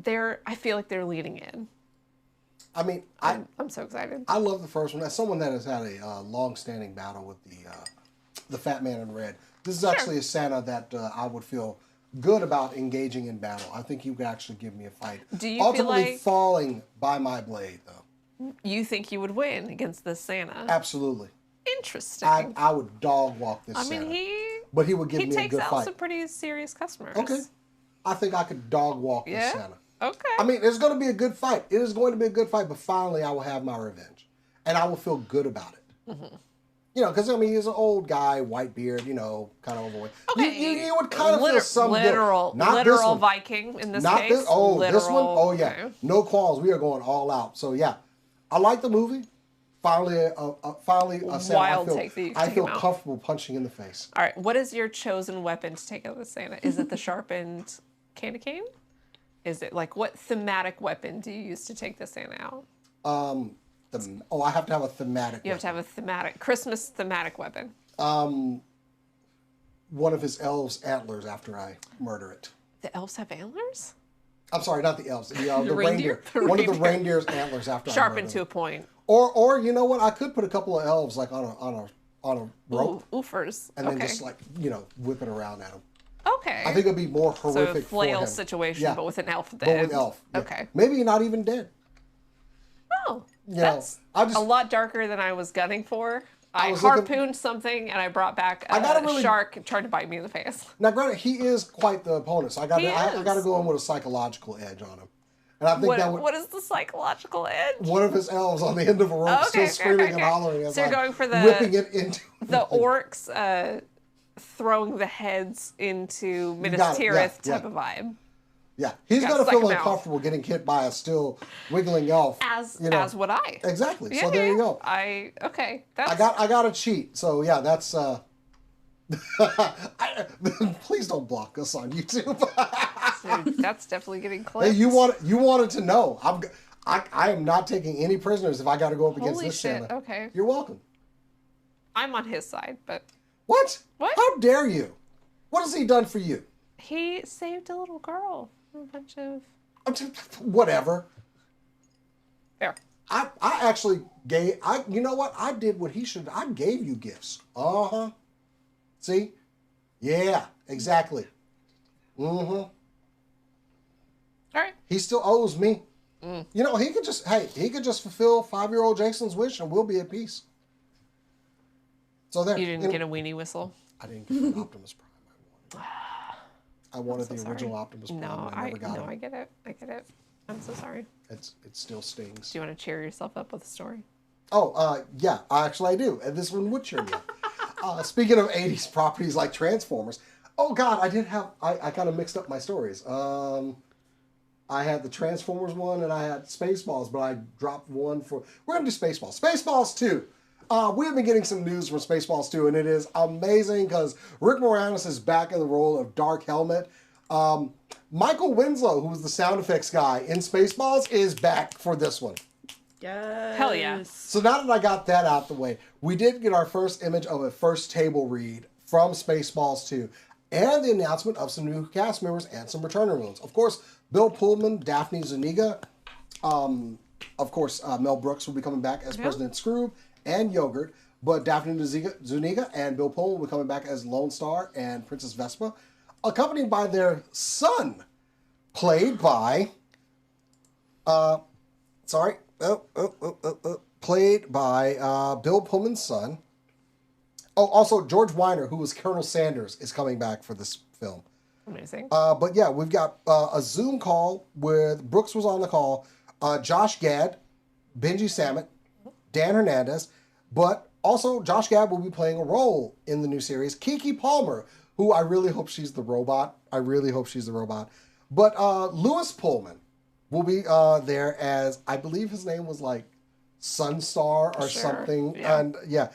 I feel like they're leading in. I mean, I'm so excited. I love the first one. As someone that has had a long-standing battle with the Fat Man in Red, this is actually a Santa that I would feel good about engaging in battle. I think he would actually give me a fight. Do you ultimately feel like falling by my blade, though? You think you would win against this Santa? Absolutely. Interesting. I would dog walk this Santa. But he would give me a good fight. He takes out some pretty serious customers. Okay. I think I could dog walk this Santa. Okay. I mean, it's going to be a good fight. It is going to be a good fight, but finally I will have my revenge. And I will feel good about it. Mm-hmm. Because, I mean, he's an old guy, white beard, kind of overweight. Okay. You would kind of feel some literal Viking in this case. This one? Oh, yeah. Okay. No qualms. We are going all out. So, yeah. I like the movie. Finally a Santa I feel comfortable punching in the face. All right. What is your chosen weapon to take out the Santa? Is it the sharpened candy cane? Is it like, what thematic weapon do you use to take the Santa out? I have to have a thematic weapon. You have to have a Christmas thematic weapon. One of his elves' antlers after I murder it. The elves have antlers? I'm sorry, not the elves. The reindeer. One of the reindeer's antlers after I murder Sharpened to a point. Or you know what? I could put a couple of elves like on a rope. Oofers. And then just like, whip it around at him. Okay. I think it'd be more horrific so a flail for him. situation, but with an elf dead. But with elf. Yeah. Okay. Maybe not even dead. Oh, that's a lot darker than I was gunning for. I harpooned something and I brought back a shark and tried to bite me in the face. Now, granted, he is quite the opponent, so I got to go in with a psychological edge on him. And I think what is the psychological edge? One of his elves on the end of a rope still screaming and hollering. So you're going for the whipping it into the orcs throwing the heads into Minas Tirith type of vibe. Yeah, he's going to feel uncomfortable getting hit by a still wiggling elf. As would I. Exactly. So there you go. I got a cheat. So yeah, that's. Please don't block us on YouTube. So that's definitely getting clipped. Hey, you wanted to know. I am not taking any prisoners if I got to go up against this Santa. Okay. You're welcome. I'm on his side, but. What? What? How dare you? What has he done for you? He saved a little girl from a bunch of... Whatever. Fair. I actually gave... you know what? I did what he should... I gave you gifts. Uh-huh. See? Yeah, exactly. Mm-hmm. All right. He still owes me. Mm. He could just fulfill 5-year-old Jason's wish and we'll be at peace. So there. You didn't get a weenie whistle? I didn't get the Optimus Prime I wanted the original Optimus Prime. I never got it. I get it. I'm so sorry. It still stings. Do you want to cheer yourself up with a story? Oh, yeah. Actually, I do. And this one would cheer me up. Speaking of 80s properties like Transformers, oh, God, I kind of mixed up my stories. I had the Transformers one and I had Spaceballs, but I dropped one for... We're going to do Spaceballs. Spaceballs 2. We have been getting some news from Spaceballs 2, and it is amazing because Rick Moranis is back in the role of Dark Helmet. Michael Winslow, who was the sound effects guy in Spaceballs, is back for this one. Yes. Hell yeah. So now that I got that out the way, we did get our first image of a first table read from Spaceballs 2, and the announcement of some new cast members and some returning ones. Of course, Bill Pullman, Daphne Zuniga. Of course, Mel Brooks will be coming back as President Scrooge and Yogurt, but Daphne Zuniga and Bill Pullman will be coming back as Lone Star and Princess Vespa, accompanied by their son, played by, played by Bill Pullman's son. Oh, also George Weiner, who was Colonel Sanders, is coming back for this film. Amazing. But yeah, we've got a Zoom call with Brooks was on the call, Josh Gad, Benji Sammet, Dan Hernandez, but also Josh Gad will be playing a role in the new series. Kiki Palmer, who I really hope she's the robot. But Lewis Pullman will be there as, I believe his name was like Sunstar or something. Yeah. And yeah.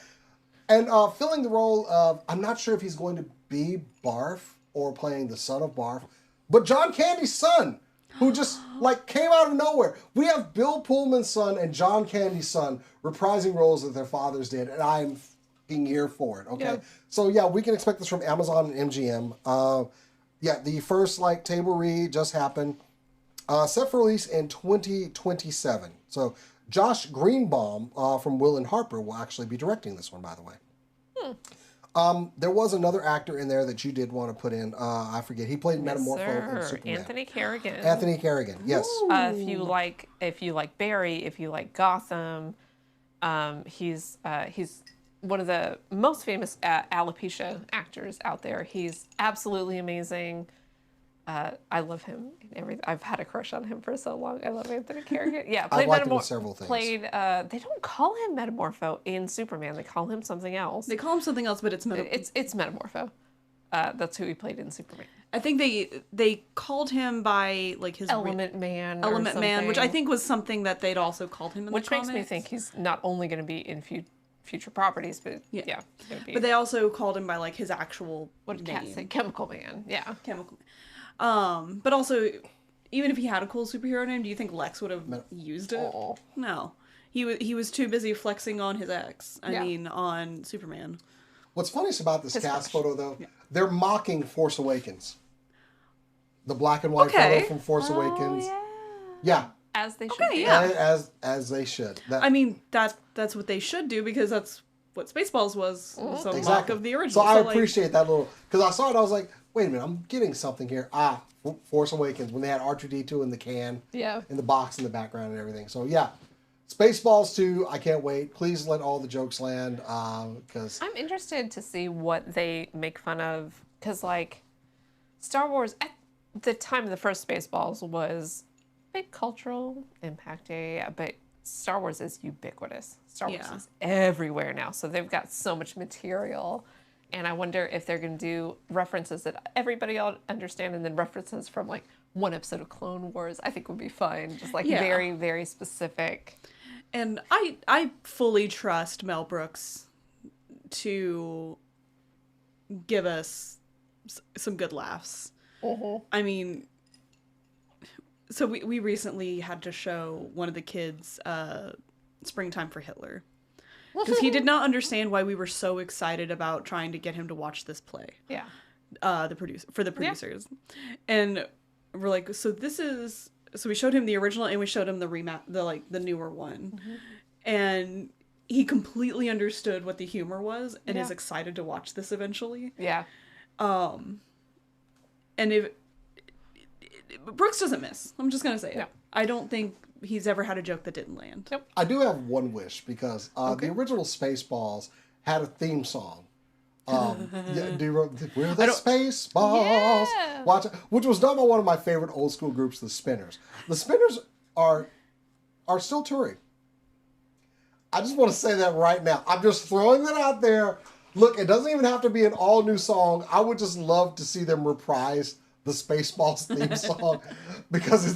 And filling the role of, I'm not sure if he's going to be Barf or playing the son of Barf, but John Candy's son, who just like came out of nowhere. We have Bill Pullman's son and John Candy's son reprising roles that their fathers did, and I'm f***ing here for it, okay? Yeah. So yeah, we can expect this from Amazon and MGM. Yeah, the first like table read just happened. Set for release in 2027. So Josh Greenbaum from Will and Harper will actually be directing this one, by the way. There was another actor in there that you did want to put in. I forget. He played Metamorpho in Superman. Anthony Carrigan. Anthony Carrigan, yes. If you like Barry, if you like Gotham, he's one of the most famous alopecia actors out there. He's absolutely amazing. I love him and everything. I've had a crush on him for so long. I love Anthony Carrigan. Yeah, I've liked him in several things. They don't call him Metamorpho in Superman. They call him something else. They call him something else, but it's It's Metamorpho. That's who he played in Superman. I think they called him by like his Element Man. Element Man, which I think was something that they'd also called him in which the comics. makes me think he's not only going to be in future properties, but yeah. But they also called him by like his actual say? Chemical Man. Yeah. Chemical. But also, even if he had a cool superhero name, do you think Lex would have used it? Oh. No. He was too busy flexing on his ex. I mean, on Superman. What's funniest about this cast photo, though, they're mocking Force Awakens. The black and white photo from Force Awakens. Yeah. As they should. Okay, yeah. As they should. I mean, that's what they should do, because that's what Spaceballs was. So Exactly. mock of the original. So I appreciate that little, because I saw it, I was like, wait a minute, I'm getting something here. Force Awakens, when they had R2-D2 in the can, in the box in the background and everything. So yeah, Spaceballs 2, I can't wait. Please let all the jokes land, because I'm interested to see what they make fun of, because like Star Wars at the time of the first Spaceballs was big cultural impact, but Star Wars is ubiquitous. Star Wars is everywhere now, so they've got so much material. And I wonder if they're going to do references that everybody will understand, and then references from like one episode of Clone Wars. I think would be fun. Just like very, very specific. And I fully trust Mel Brooks to give us some good laughs. I mean, so we recently had to show one of the kids Springtime for Hitler. Because he did not understand why we were so excited about trying to get him to watch this play. Yeah. The producers. And we're like, so we showed him the original and we showed him the newer one. And he completely understood what the humor was and is excited to watch this eventually. Yeah. And if Brooks doesn't miss. I'm just going to say it. I don't think he's ever had a joke that didn't land. Nope. I do have one wish, because the original Spaceballs had a theme song. We're the Spaceballs. Yeah. Watch it, which was done by one of my favorite old school groups, the Spinners. The Spinners are still touring. I just want to say that right now. I'm just throwing that out there. Look, it doesn't even have to be an all new song. I would just love to see them reprise the Spaceballs theme song, because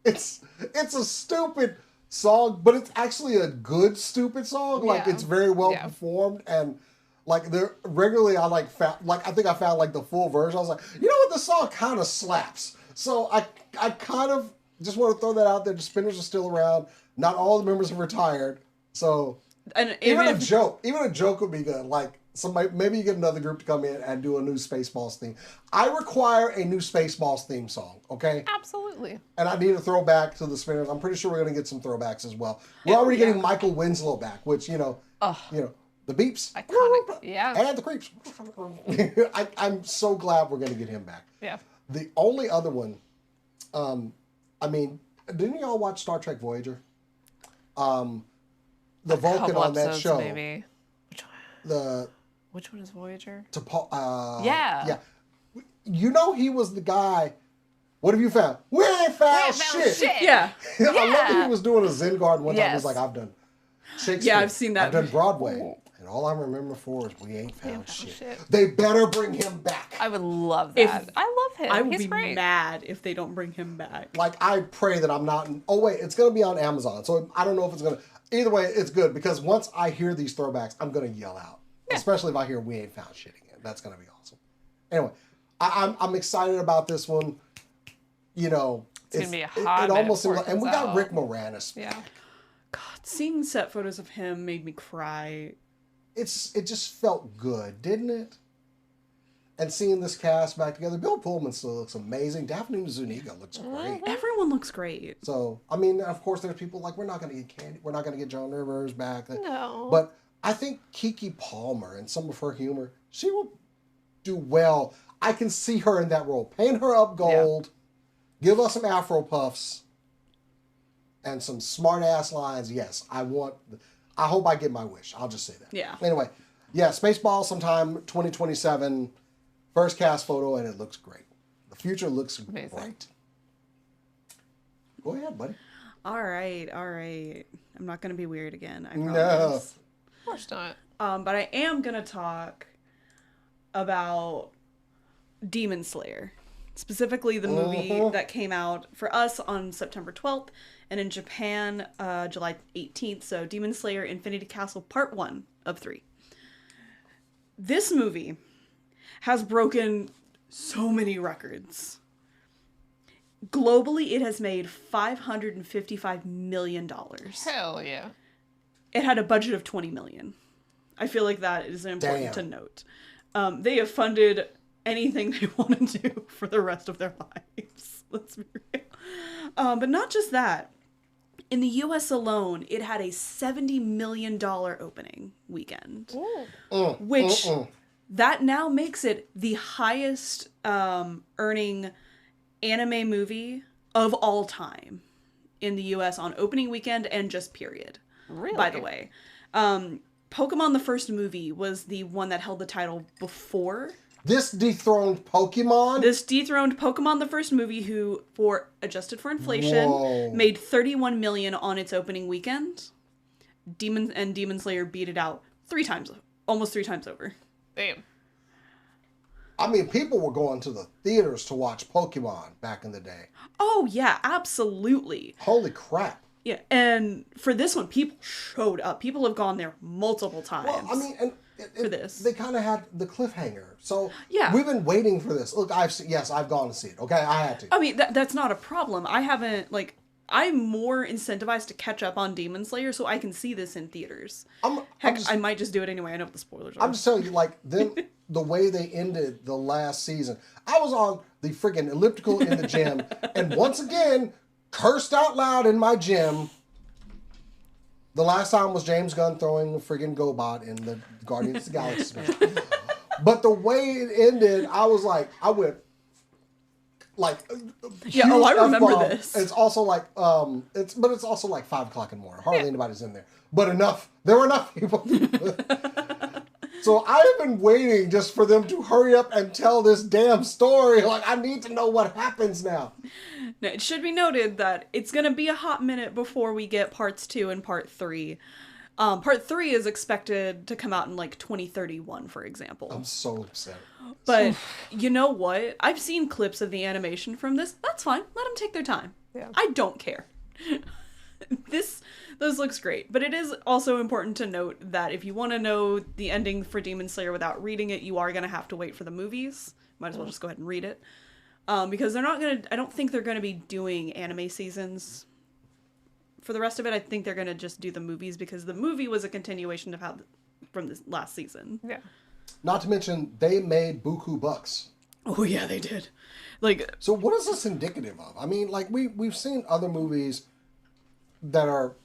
it's a stupid song, but it's actually a good stupid song. Like, it's very well performed, and Like there regularly, I like found like I think I found like the full version. I was like, you know what, this song kind of slaps. So I kind of just want to throw that out there. The Spinners are still around. Not all the members have retired. So And even a joke would be good. Like somebody, maybe you get another group to come in and do a new Spaceballs theme. I require a new Spaceballs theme song. Okay. Absolutely. And I need a throwback to the Spinners. I'm pretty sure we're gonna get some throwbacks as well. We're already getting Michael Winslow back, which the beeps, Iconic. Yeah. and the creeps. I'm so glad we're gonna get him back. Yeah. The only other one, I mean, didn't y'all watch Star Trek Voyager? The Vulcan on that show. Maybe. Which one is Voyager? Yeah. You know he was the guy. What have you found? We ain't found shit. Yeah. I love that he was doing a Zen garden one time. He was like, I've done Shakespeare. Yeah, I've seen that. I've done Broadway. And all I remember for is we ain't found shit. They better bring him back. I would love that. I love him. I would He's be great. mad if they don't bring him back. Like, I pray that I'm not... Oh, wait. It's going to be on Amazon. So I don't know if it's going to... Either way, it's good. Because once I hear these throwbacks, I'm going to yell out. Yeah. Especially if I hear we ain't found shit again. That's going to be awesome. Anyway, I'm excited about this one. You know... It's going to be a hot It almost seems like... And we got out. Rick Moranis. Yeah. God, seeing set photos of him made me cry. It just felt good, didn't it? And seeing this cast back together, Bill Pullman still looks amazing. Daphne Zuniga looks great. Everyone looks great. So, I mean, of course, there's people like, we're not going to get Candy, we're not going to get Joan Rivers back. No. But I think Keke Palmer and some of her humor, she will do well. I can see her in that role. Paint her up gold, give us some Afro puffs, and some smart ass lines. Yes, I hope I get my wish. I'll just say that. Yeah. Anyway, yeah, Spaceballs sometime 2027. First cast photo, and it looks great. The future looks bright. Go ahead, buddy. All right. I'm not going to be weird again. I No. promise. Of course not. But I am going to talk about Demon Slayer. Specifically the movie that came out for us on September 12th and in Japan July 18th. So Demon Slayer Infinity Castle Part 1 of 3. This movie has broken so many records. Globally, it has made $555 million. Hell yeah. It had a budget of $20 million. I feel like that is important to note. They have funded anything they want to do for the rest of their lives. Let's be real. But not just that. In the U.S. alone, it had a $70 million opening weekend. Which, that now makes it the highest earning anime movie of all time in the U.S. on opening weekend and just period. Really? By the way. Pokemon the first movie was the one that held the title before. This dethroned Pokemon? This dethroned Pokemon the first movie, who, adjusted for inflation, made $31 million on its opening weekend. Demon Slayer beat it out almost three times over. Damn. I mean, people were going to the theaters to watch Pokemon back in the day. Oh, yeah, absolutely. Holy crap. Yeah, and for this one, people showed up. People have gone there multiple times. Well, I mean, for this, they kind of had the cliffhanger. So yeah, we've been waiting for this. Look, I've gone to see it. Okay, I had to. I mean, that's not a problem. I haven't I'm more incentivized to catch up on Demon Slayer so I can see this in theaters. I might just do it anyway. I know what the spoilers are. I'm just telling you, the way they ended the last season. I was on the friggin' elliptical in the gym, and once again, cursed out loud in my gym. The last time was James Gunn throwing the friggin' GoBot in the Guardians of the Galaxy special. But the way it ended, I went yeah, I remember F-bomb. this. It's also it's also like 5 o'clock in the morning. Hardly anybody's in there. But there were enough people. So I have been waiting just for them to hurry up and tell this damn story. I need to know what happens now. Now, it should be noted that it's going to be a hot minute before we get parts 2 and part 3. Part 3 is expected to come out in 2031, for example. I'm so upset. But you know what? I've seen clips of the animation from this. That's fine. Let them take their time. Yeah. I don't care. Those looks great. But it is also important to note that if you want to know the ending for Demon Slayer without reading it, you are going to have to wait for the movies. Might as well just go ahead and read it. Because they're not going to, I don't think they're going to be doing anime seasons for the rest of it. I think they're going to just do the movies because the movie was a continuation of how from this last season. Yeah. Not to mention, they made buku bucks. Oh yeah, they did. Like, so what is this indicative of? I mean, like we've seen other movies that are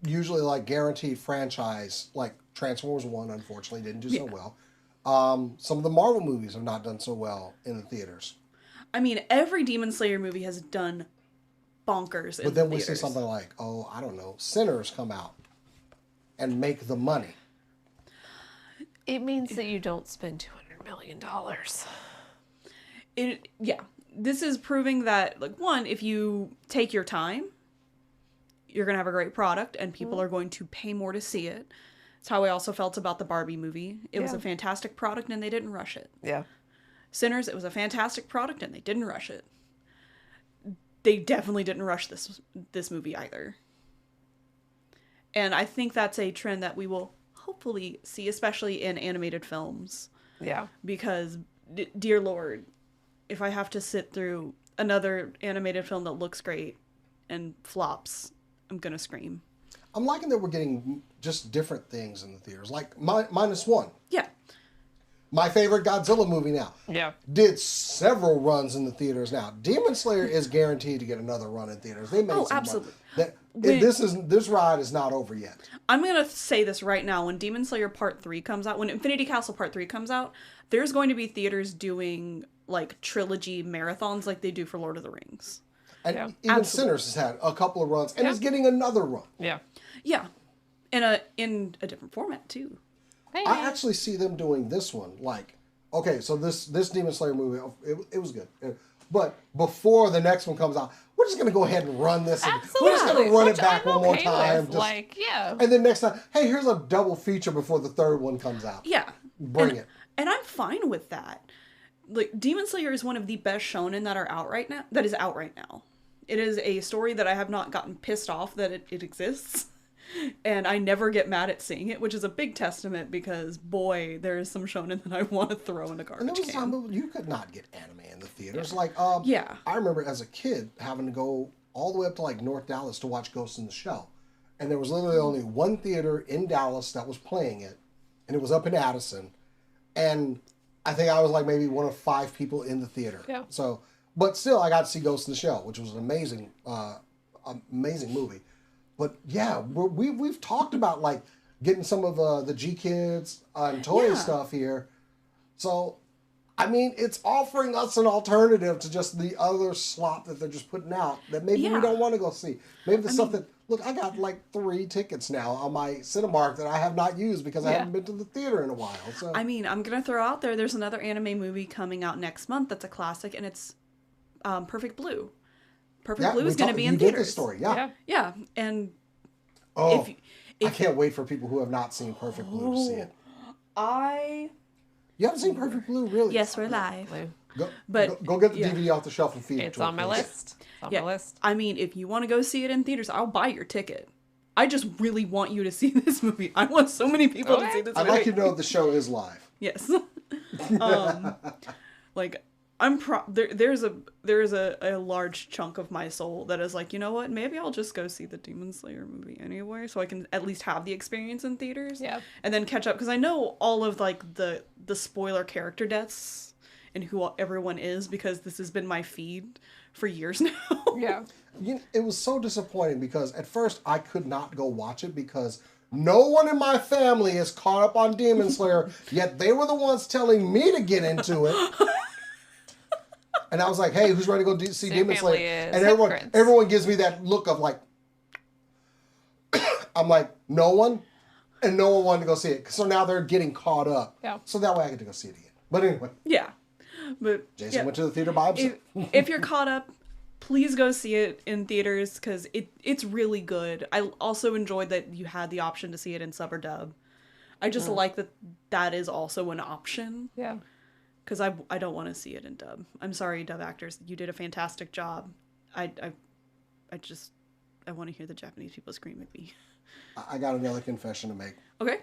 usually like guaranteed franchise, like Transformers 1 unfortunately didn't do so well. Some of the Marvel movies have not done so well in the theaters. I mean, every Demon Slayer movie has done bonkers in But then the we see theaters. something like, oh, I don't know, Sinners come out and make the money. It means that you don't spend $200 million. Yeah. This is proving that, like, one, if you take your time, you're going to have a great product and people are going to pay more to see it. It's how I also felt about the Barbie movie. It was a fantastic product and they didn't rush it. Yeah. Sinners, it was a fantastic product and they didn't rush it. They definitely didn't rush this movie either. And I think that's a trend that we will hopefully see, especially in animated films. Yeah. Because, dear Lord, if I have to sit through another animated film that looks great and flops, I'm gonna scream. I'm liking that we're getting just different things in the theaters, like -1. Yeah. My favorite Godzilla movie now. Yeah. Did several runs in the theaters now. Demon Slayer is guaranteed to get another run in theaters. They made some absolutely. This ride is not over yet. I'm gonna say this right now. When Demon Slayer Part 3 comes out, when Infinity Castle Part 3 comes out, there's going to be theaters doing, like, trilogy marathons like they do for Lord of the Rings. And even Sinners has had a couple of runs, and is getting another run. Yeah. Yeah. In a different format, too. Hey. I actually see them doing this one. Like, okay, so this Demon Slayer movie, it was good. But before the next one comes out, we're just going to go ahead and run this. We're just going to run it back one more time. And then next time, hey, here's a double feature before the third one comes out. Yeah. Bring it. And I'm fine with that. Like, Demon Slayer is one of the best shonen that are out right now. That is out right now. It is a story that I have not gotten pissed off that it exists. And I never get mad at seeing it, which is a big testament because, boy, there is some shonen that I want to throw in a garbage And there was can. time you could not get anime in the theaters. Like, Yeah. I remember as a kid having to go all the way up to like North Dallas to watch Ghost in the Shell. And there was literally only one theater in Dallas that was playing it. And it was up in Addison. And I think I was like maybe one of 5 people in the theater. Yeah. So, but still, I got to see Ghost in the Shell, which was an amazing, amazing movie. But yeah, we've talked about like getting some of the G Kids and Toei stuff here. So, I mean, it's offering us an alternative to just the other slop that they're just putting out that maybe we don't want to go see. Maybe the stuff that, look, I got like 3 tickets now on my Cinemark that I have not used because I haven't been to the theater in a while. So I mean, I'm going to throw out there's another anime movie coming out next month that's a classic, and it's Perfect Blue. Perfect Blue is going to be in theaters. You did this story, yeah. Yeah, and I can't wait for people who have not seen Perfect Blue to see it. You haven't seen Perfect Blue, really? Yes, we're live. Go get the DVD off the shelf and feed it to It's on my list. It's on my list. I mean, if you want to go see it in theaters, I'll buy your ticket. I just really want you to see this movie. I want so many people to see this movie. I'd like you to know the show is live. Yes. Like, there's a large chunk of my soul that is like, you know what? Maybe I'll just go see the Demon Slayer movie anyway, so I can at least have the experience in theaters. Yeah. And then catch up because I know all of like the spoiler character deaths and who everyone is because this has been my feed for years now. Yeah. It was so disappointing because at first I could not go watch it because no one in my family is caught up on Demon Slayer, yet they were the ones telling me to get into it. And I was like, hey, who's ready to go see Demon Slayer? And everyone gives me that look of like, I'm like, no one? And no one wanted to go see it. So now they're getting caught up. Yeah. So that way I get to go see it again. But anyway. Yeah. But Jason went to the theater by himself. If you're caught up, please go see it in theaters because it's really good. I also enjoyed that you had the option to see it in sub or dub. I just like that is also an option. Yeah. Because I don't want to see it in dub. I'm sorry, dub actors. You did a fantastic job. I want to hear the Japanese people scream at me. I got another confession to make. Okay.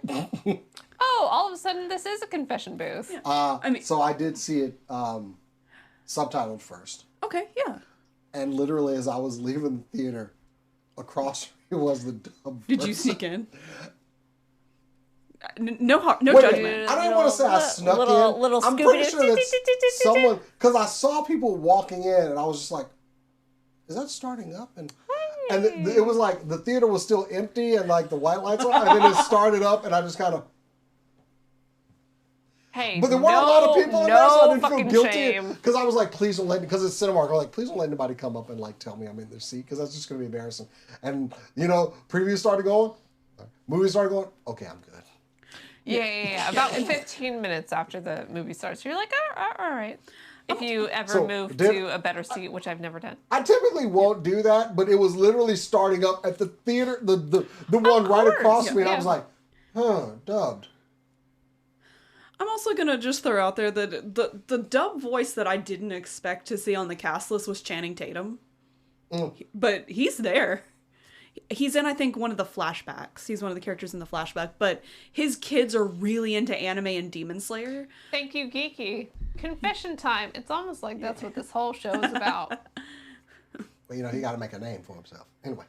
Oh, all of a sudden this is a confession booth. Yeah. So I did see it subtitled first. Okay, yeah. And literally as I was leaving the theater, across from me was the dub. Did you sneak in? No Wait, judgment. I don't want to say I snuck in. Little I'm pretty sure that someone, because I saw people walking in, and I was just like, "Is that starting up?" And it was like the theater was still empty, and like the white lights on, and then it started up, and I just kind of. Hey, But there weren't a lot of people in there, so I didn't feel guilty. Shame. Because I was like, please don't let, because it's Cinemark, I'm like, please don't let anybody come up and like tell me I'm in their seat, because that's just going to be embarrassing. And, you know, previews started going, movies started going, okay, I'm good. Yeah. About 15 minutes after the movie starts, you're like, all right. If you ever move to a better seat, which I've never done. I typically won't do that, but it was literally starting up at the theater, the one right across from me, and I was like, dubbed. I'm also gonna just throw out there that the dub voice that I didn't expect to see on the cast list was Channing Tatum. But he's there. He's in, I think, one of the flashbacks. He's one of the characters in the flashback. But his kids are really into anime and Demon Slayer. Thank you, Geeky. Confession time. It's almost like that's what this whole show is about. Well, you know, he got to make a name for himself. Anyway.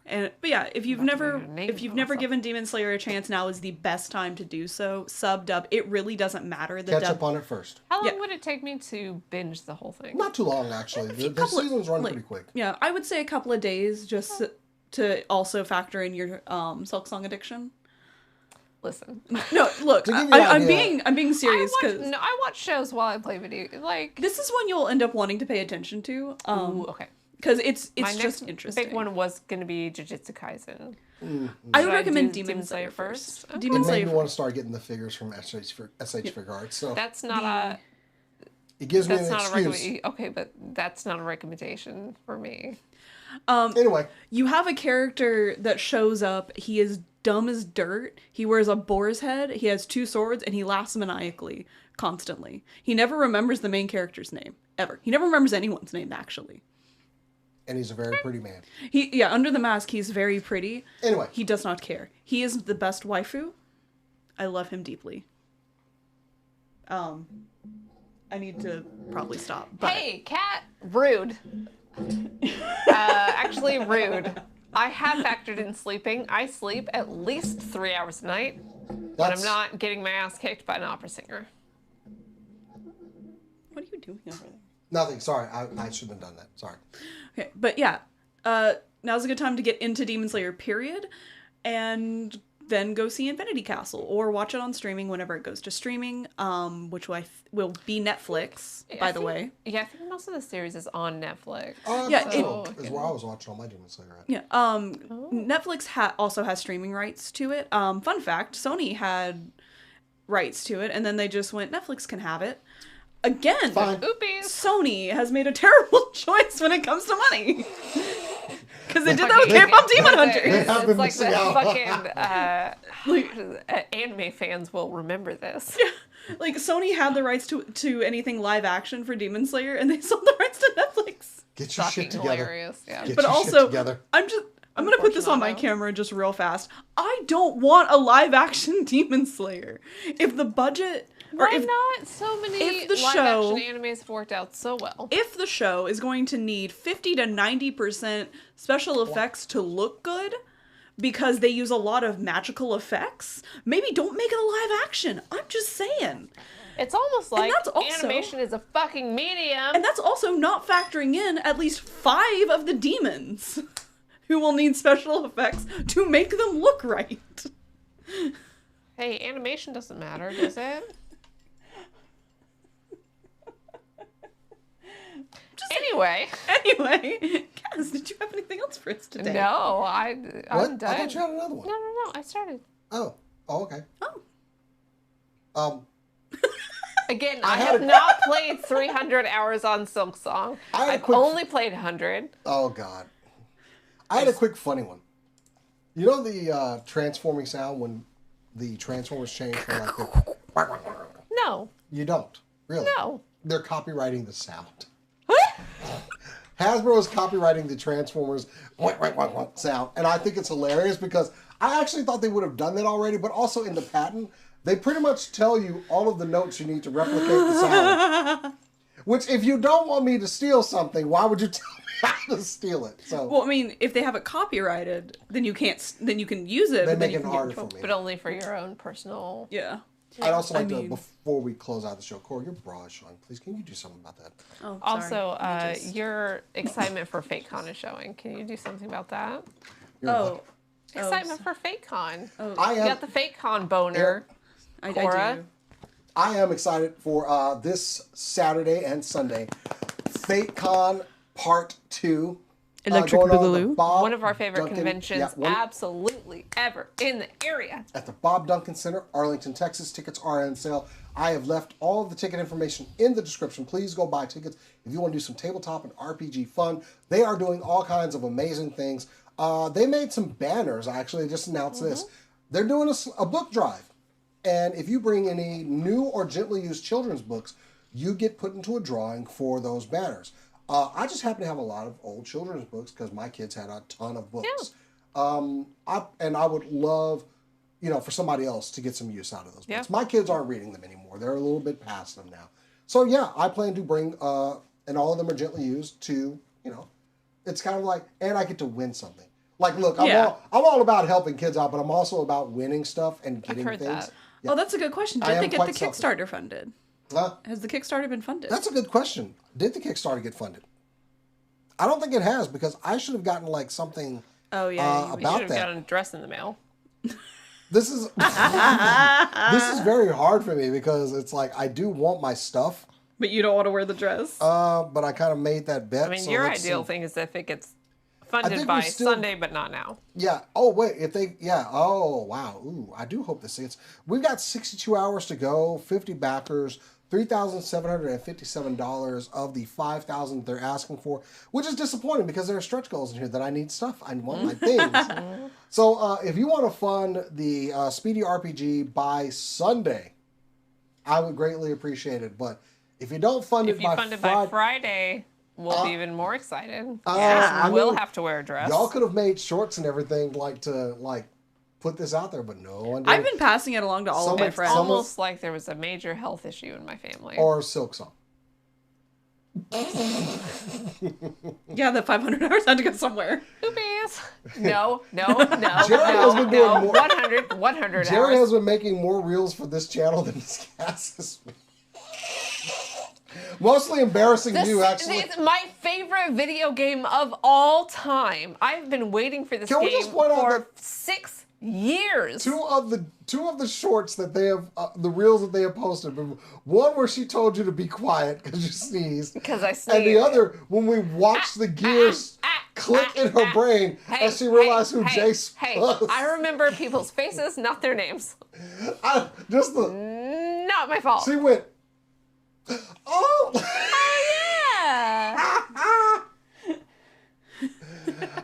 But yeah, if you've never given Demon Slayer a chance, now is the best time to do so. Sub, dub, it really doesn't matter. Catch up on it first. How long would it take me to binge the whole thing? Not too long, actually. The season's running pretty quick. Yeah, I would say a couple of days, just to also factor in your Silk Song addiction. Listen. No, look, I'm being serious because I watch shows while I play video. Like this is one you'll end up wanting to pay attention to. Ooh, okay. Because it's My just next interesting. big one was going to be Jujutsu Kaisen. I would recommend Demon Slayer first. Okay. Demon It Slayer made me want to start getting the figures from SH Figure Arts. So that's not a. it gives me an That's not excuse. okay, but that's not a recommendation for me. Anyway, you have a character that shows up. He is dumb as dirt. He wears a boar's head. He has 2 swords, and he laughs maniacally constantly. He never remembers the main character's name ever. He never remembers anyone's name actually. and he's a very pretty man. Under the mask, he's very pretty. Anyway. He does not care. He is the best waifu. I love him deeply. I need to probably stop. But... Hey, cat! Rude. Actually, rude. I have factored in sleeping. I sleep at least 3 hours a night when I'm not getting my ass kicked by an opera singer. What are you doing over there? Nothing. Sorry. I shouldn't have done that. Sorry. Okay, but yeah. Now's a good time to get into Demon Slayer, period. And then go see Infinity Castle or watch it on streaming whenever it goes to streaming, which will be Netflix, by the way. Yeah, I think most of the series is on Netflix. Yeah, is where I was watching all my Demon Slayer at. Yeah. Netflix also has streaming rights to it. Fun fact, Sony had rights to it, and then they just went, Netflix can have it. Again, Oopies. Sony has made a terrible choice when it comes to money. Because they did that with K-pop Demon Hunters. It's like the fucking anime fans will remember this. Yeah. Like, Sony had the rights to anything live action for Demon Slayer, and they sold the rights to Netflix. Get your shit together. Hilarious, yeah. Get But your also, shit together. I'm gonna put this on my camera just real fast. I don't want a live action Demon Slayer. If the budget... Why not? So many live-action animes have worked out so well. If the show is going to need 50 to 90% special effects to look good, because they use a lot of magical effects, maybe don't make it a live action. I'm just saying. It's almost like animation is a fucking medium. And that's also not factoring in at least 5 of the demons who will need special effects to make them look right. Hey, animation doesn't matter, does it? Anyway, Kaz, did you have anything else for us today? No, I'm done. I thought you had another one. No, I started. Oh, okay. Again, I have not played 300 hours on Silk Song. I've only played 100. Oh, God. I had a quick funny one. You know the transforming sound when the Transformers change from like the... No. You don't? Really? No. They're copywriting the sound. Hasbro is copywriting the Transformers sound, and I think it's hilarious because I actually thought they would have done that already, but also in the patent, they pretty much tell you all of the notes you need to replicate the sound. Which, if you don't want me to steal something, why would you tell me how to steal it? So, well, I mean, if they have it copyrighted, then you can't. Then you can use it. they but then make you it can harder get in for trouble. me. But only for your own personal. Yeah. I'd also like to, mean- before we close out the show, Corey, your bra is showing. Please, can you do something about that? Oh, sorry. Also, Let me just- your excitement for FateCon is showing. Can you do something about that? You're Oh. Excitement for FateCon. Oh. I You am. got the FateCon boner. I Cora? do. I am excited for this Saturday and Sunday, FateCon Part 2. Electric going on at the Boogaloo. Bob One of our favorite Duncan- conventions yeah, absolutely ever in the area. at the Bob Duncan Center, Arlington, Texas. Tickets are on sale. I have left all of the ticket information in the description. Please go buy tickets if you want to do some tabletop and RPG fun. They are doing all kinds of amazing things. They made some banners, actually. They just announced this. They're doing a book drive. And if you bring any new or gently used children's books, you get put into a drawing for those banners. I just happen to have a lot of old children's books because my kids had a ton of books. I would love, for somebody else to get some use out of those books. Yeah. My kids aren't reading them anymore. They're a little bit past them now. So yeah, I plan to bring, and all of them are gently used to, it's kind of like, and I get to win something. Like, look, I'm all about helping kids out, but I'm also about winning stuff and getting heard things. that. Yeah. Oh, that's a good question. I Did am they get quite the selfish. Kickstarter funded? Has the Kickstarter been funded? That's a good question. Did the Kickstarter get funded? I don't think it has because I should have gotten like something Oh yeah. You about should have that. gotten a dress in the mail. This is this is very hard for me because it's like I do want my stuff, But you don't want to wear the dress. but I kind of made that bet. I mean, so your let's ideal see. thing is if it gets think funded we're by still- Sunday, but not now. Yeah. Oh wait, if they oh wow. Ooh, I do hope this hits. We've got 62 hours to go. 50 backers. $3,757 of the $5,000 they're asking for, which is disappointing because there are stretch goals in here that I need stuff. I want my things. So if you want to fund the Speedy RPG by Sunday, I would greatly appreciate it. But if you don't fund If it you by fund it Friday, by Friday, we'll be even more excited. I we'll mean, have to wear a dress. y'all could have made shorts and everything to put this out there, but no one did. I've been passing it along to all of my Someone- friends. someone- Almost like there was a major health issue in my family. Or Silk Song. Yeah, the 500 hours had to go somewhere. Oopies. No. Jerry has been doing more- 100 Jerry hours. has been making more reels for this channel than this cast this week. Mostly embarrassing you, actually. It's my favorite video game of all time. I've been waiting for this Can we game just point out for that- 6 years. Two of the shorts that they have, the reels that they have posted. One where she told you to be quiet because you sneezed, Because I sneezed. and the other when we watched the gears click in her brain as she realized who Jace was. I remember people's faces, not their names. Just the Not my fault. she went. Oh. Yeah.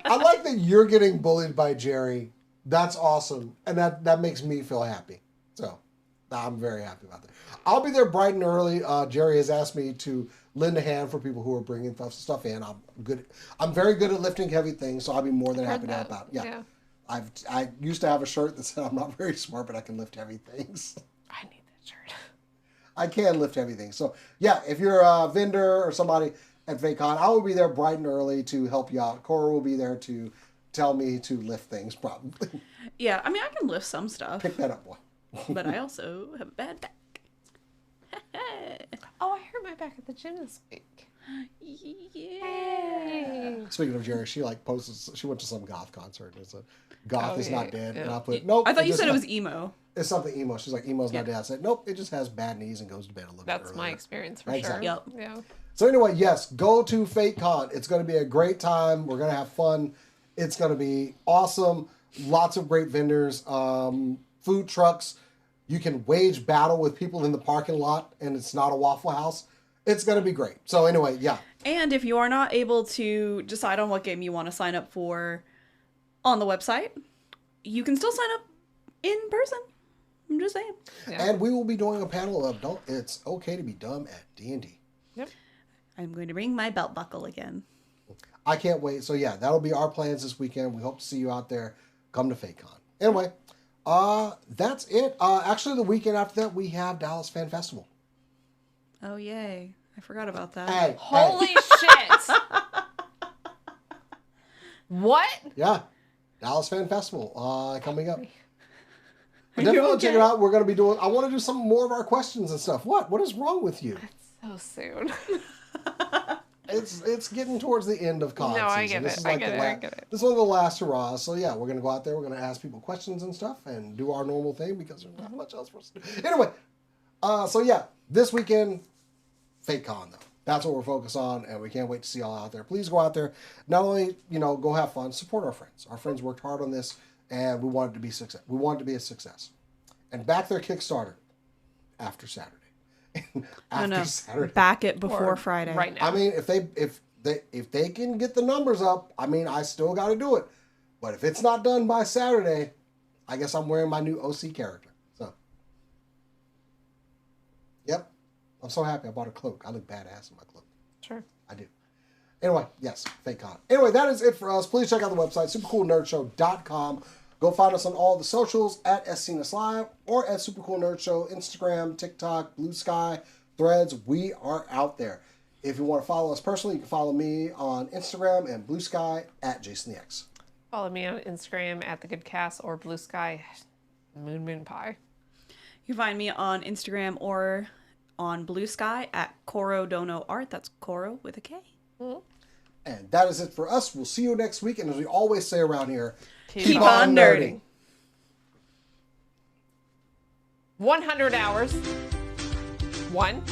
I like that you're getting bullied by Jerry. That's awesome. And that makes me feel happy. So I'm very happy about that. I'll be there bright and early. Jerry has asked me to lend a hand for people who are bringing stuff in. I'm very good at lifting heavy things, so I'll be more than happy to help out. Yeah. I used to have a shirt that said I'm not very smart, but I can lift heavy things. I need that shirt. I can lift heavy things. So yeah, if you're a vendor or somebody at FateCon, I will be there bright and early to help you out. Cora will be there to tell me to lift things, probably. Yeah, I mean, I can lift some stuff, Pick that up, boy. but I also have a bad back. Oh, I hurt my back at the gym this week. Yeah. Speaking of Jerry, she posted. She went to some goth concert. It's a goth Oh, is yeah, not dead, yeah. and I put nope. I thought you just said it has- was emo. It's something emo. She's like emo's not dead. I said nope. It just has bad knees and goes to bed a little That's bit my earlier. experience for Exactly. sure. Yep. Yeah. So anyway, yes, go to FateCon. It's going to be a great time. We're going to have fun. It's going to be awesome. Lots of great vendors, food trucks. You can wage battle with people in the parking lot, and it's not a Waffle House. It's going to be great. So anyway, yeah. And if you are not able to decide on what game you want to sign up for on the website, you can still sign up in person. I'm just saying. Yeah. And we will be doing a panel of it's okay to be dumb at D&D. Yep. I'm going to ring my belt buckle again. I can't wait. So yeah, that'll be our plans this weekend. We hope to see you out there. Come to FateCon. Anyway, that's it. Actually, the weekend after that, we have Dallas Fan Festival. Oh, yay. I forgot about that. Hey, Holy shit! What? Yeah, Dallas Fan Festival coming up. Are you Definitely check it okay? out. We're going to be doing, I want to do some more of our questions and stuff. What is wrong with you? So soon. It's getting towards the end of con No, I season. get This it. is I like get the it. I get it. This is one of the last hurrahs. So yeah, we're going to go out there. We're going to ask people questions and stuff and do our normal thing because there's not much else for us to do. Anyway, so yeah, this weekend, FateCon though. That's what we're focused on, and we can't wait to see y'all out there. Please go out there. Not only, go have fun, support our friends. Our friends worked hard on this, and we want it to be success. We want it to be a success. And back their Kickstarter after Saturday. After Saturday. Back it before Or Friday. Right now. I mean, if they can get the numbers up, I mean, I still got to do it. But if it's not done by Saturday, I guess I'm wearing my new OC character. So, yep. I'm so happy I bought a cloak. I look badass in my cloak. Sure. I do. Anyway, yes, FateCon. Anyway, that is it for us. Please check out the website, supercoolnerdshow.com. Go find us on all the socials at SCNS Live or at Supercool Nerd Show, Instagram, TikTok, Blue Sky, Threads. We are out there. If you want to follow us personally, you can follow me on Instagram and Blue Sky at Jason the X. Follow me on Instagram at The Good Cast or Blue Sky Moon Pie. You can find me on Instagram or on Blue Sky at Koro Dono Art. That's Koro with a K. Mm-hmm. And that is it for us. We'll see you next week. And as we always say around here, Keep on nerding. 100 hours. 1